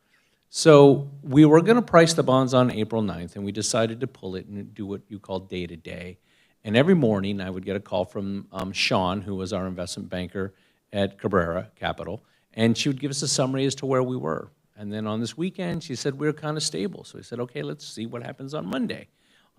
So we were going to price the bonds on April 9th, and we decided to pull it and do what you call day-to-day. And every morning, I would get a call from Sean, who was our investment banker at Cabrera Capital, and she would give us a summary as to where we were. And then on this weekend, she said, we're kind of stable. So we said, okay, let's see what happens on Monday.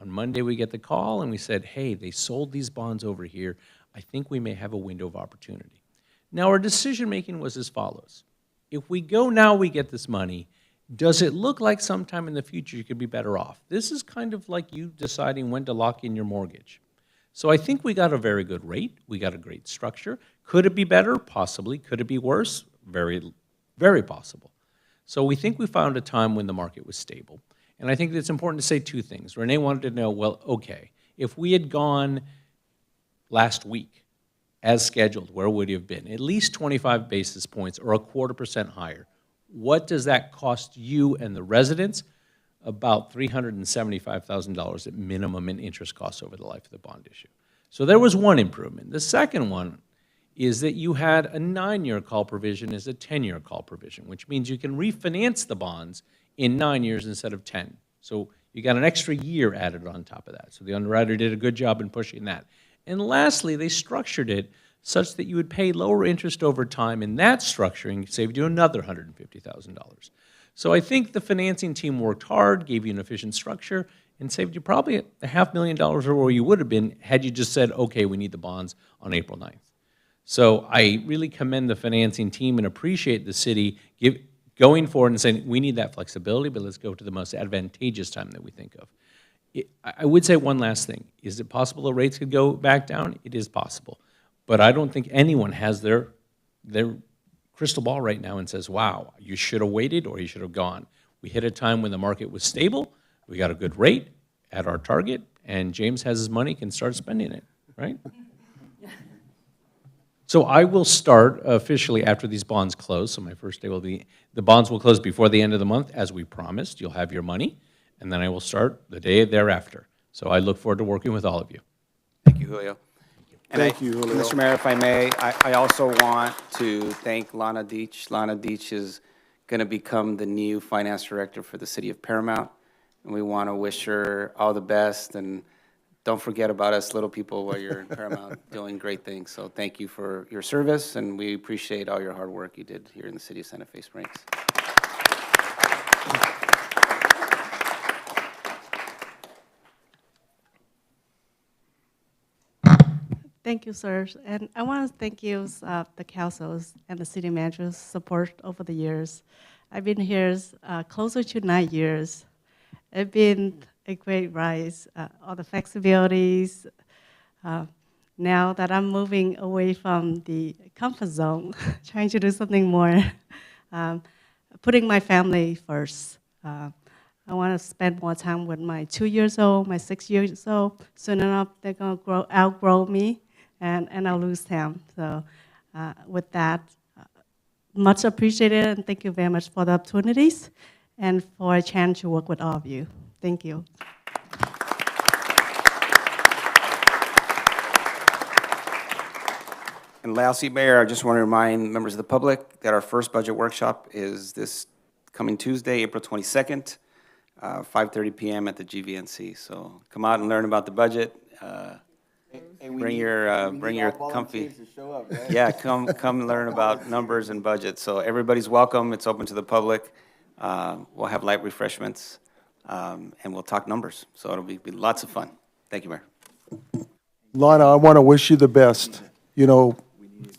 On Monday, we get the call, and we said, hey, they sold these bonds over here. I think we may have a window of opportunity. Now, our decision-making was as follows. If we go now, we get this money, does it look like sometime in the future you could be better off? This is kind of like you deciding when to lock in your mortgage. So I think we got a very good rate. We got a great structure. Could it be better? Possibly. Could it be worse? Very, very possible. So we think we found a time when the market was stable. And I think it's important to say two things. Renee wanted to know, well, okay, if we had gone last week as scheduled, where would you have been? At least 25 basis points or 0.25% higher. What does that cost you and the residents? About $375,000 at minimum in interest costs over the life of the bond issue. So there was one improvement. The second one is that you had a 9-year call provision as a 10-year call provision, which means you can refinance the bonds in 9 years instead of 10. So you got an extra year added on top of that. So the underwriter did a good job in pushing that. And lastly, they structured it such that you would pay lower interest over time, and that structuring saved you another $150,000. So I think the financing team worked hard, gave you an efficient structure, and saved you probably $500,000 or where you would have been had you just said, okay, we need the bonds on April 9th. So I really commend the financing team and appreciate the city going forward and saying, we need that flexibility, but let's go to the most advantageous time that we think of. I would say one last thing. Is it possible the rates could go back down? It is possible. But I don't think anyone has their crystal ball right now and says, wow, you should have waited or you should have gone. We hit a time when the market was stable, we got a good rate at our target, and James has his money, can start spending it, right? So I will start officially after these bonds close. So my first day will be, the bonds will close before the end of the month, as we promised. You'll have your money, and then I will start the day thereafter. So I look forward to working with all of you. Thank you, Julio. Thank you, Julio. Mr. Mayor, if I may, I also want to thank Lana Deach. Lana Deach is going to become the new finance director for the city of Paramount, and we want to wish her all the best, and don't forget about us little people while you're in Paramount doing great things. So thank you for your service, and we appreciate all your hard work you did here in the city of Santa Fe Springs. Thank you, sir. And I want to thank you, the councils and the city managers' support over the years. I've been here closer to 9 years. It's been a great rise, all the flexibilities. Now that I'm moving away from the comfort zone, trying to do something more, putting my family first. I want to spend more time with my 2-year-old, my 6-year-old. Soon enough, they're going to outgrow me, and I'll lose them. So with that, much appreciated, and thank you very much for the opportunities and for a chance to work with all of you. Thank you. And lastly, Mayor, I just want to remind members of the public that our first budget workshop is this coming Tuesday, April 22nd, 5:30 PM at the GVNC. So come out and learn about the budget. Bring your comfy. Yeah, come learn about numbers and budget. So everybody's welcome. It's open to the public. We'll have light refreshments, and we'll talk numbers. So it'll be lots of fun. Thank you, Mayor. Lana, I want to wish you the best. You know,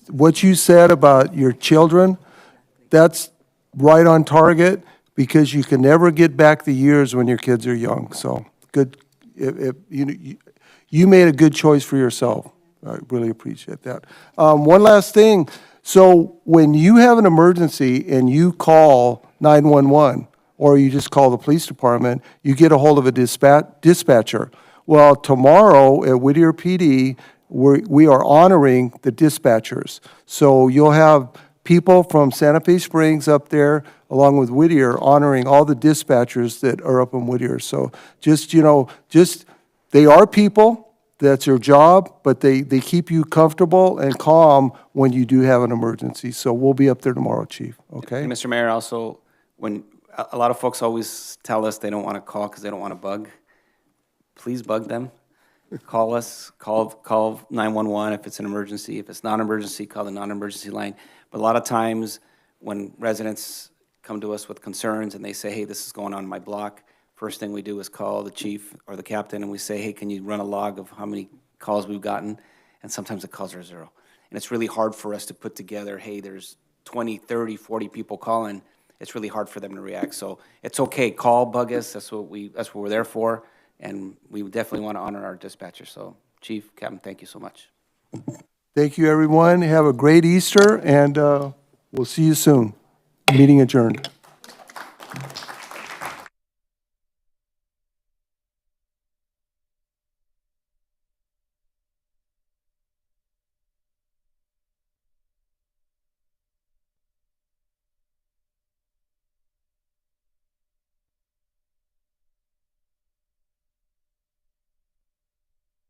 what you said about your children, that's right on target, because you can never get back the years when your kids are young. So good, you made a good choice for yourself. I really appreciate that. One last thing. So when you have an emergency and you call 911, or you just call the police department, you get a hold of a dispatcher. Well, tomorrow at Whittier PD, we are honoring the dispatchers. So you'll have people from Santa Fe Springs up there, along with Whittier, honoring all the dispatchers that are up in Whittier. So just, they are people, that's their job, but they keep you comfortable and calm when you do have an emergency. So we'll be up there tomorrow, Chief, okay? And Mr. Mayor, also, when a lot of folks always tell us they don't want to call because they don't want to bug, please bug them. Call us, call 911 if it's an emergency. If it's not an emergency, call the non-emergency line. But a lot of times when residents come to us with concerns and they say, hey, this is going on in my block, first thing we do is call the chief or the captain and we say, hey, can you run a log of how many calls we've gotten? And sometimes the calls are zero. And it's really hard for us to put together, hey, there's 20, 30, 40 people calling. It's really hard for them to react. So it's okay, call, bug us, that's what we're there for. And we definitely want to honor our dispatchers. So, Chief, Captain, thank you so much. Thank you, everyone. Have a great Easter, and we'll see you soon. Meeting adjourned.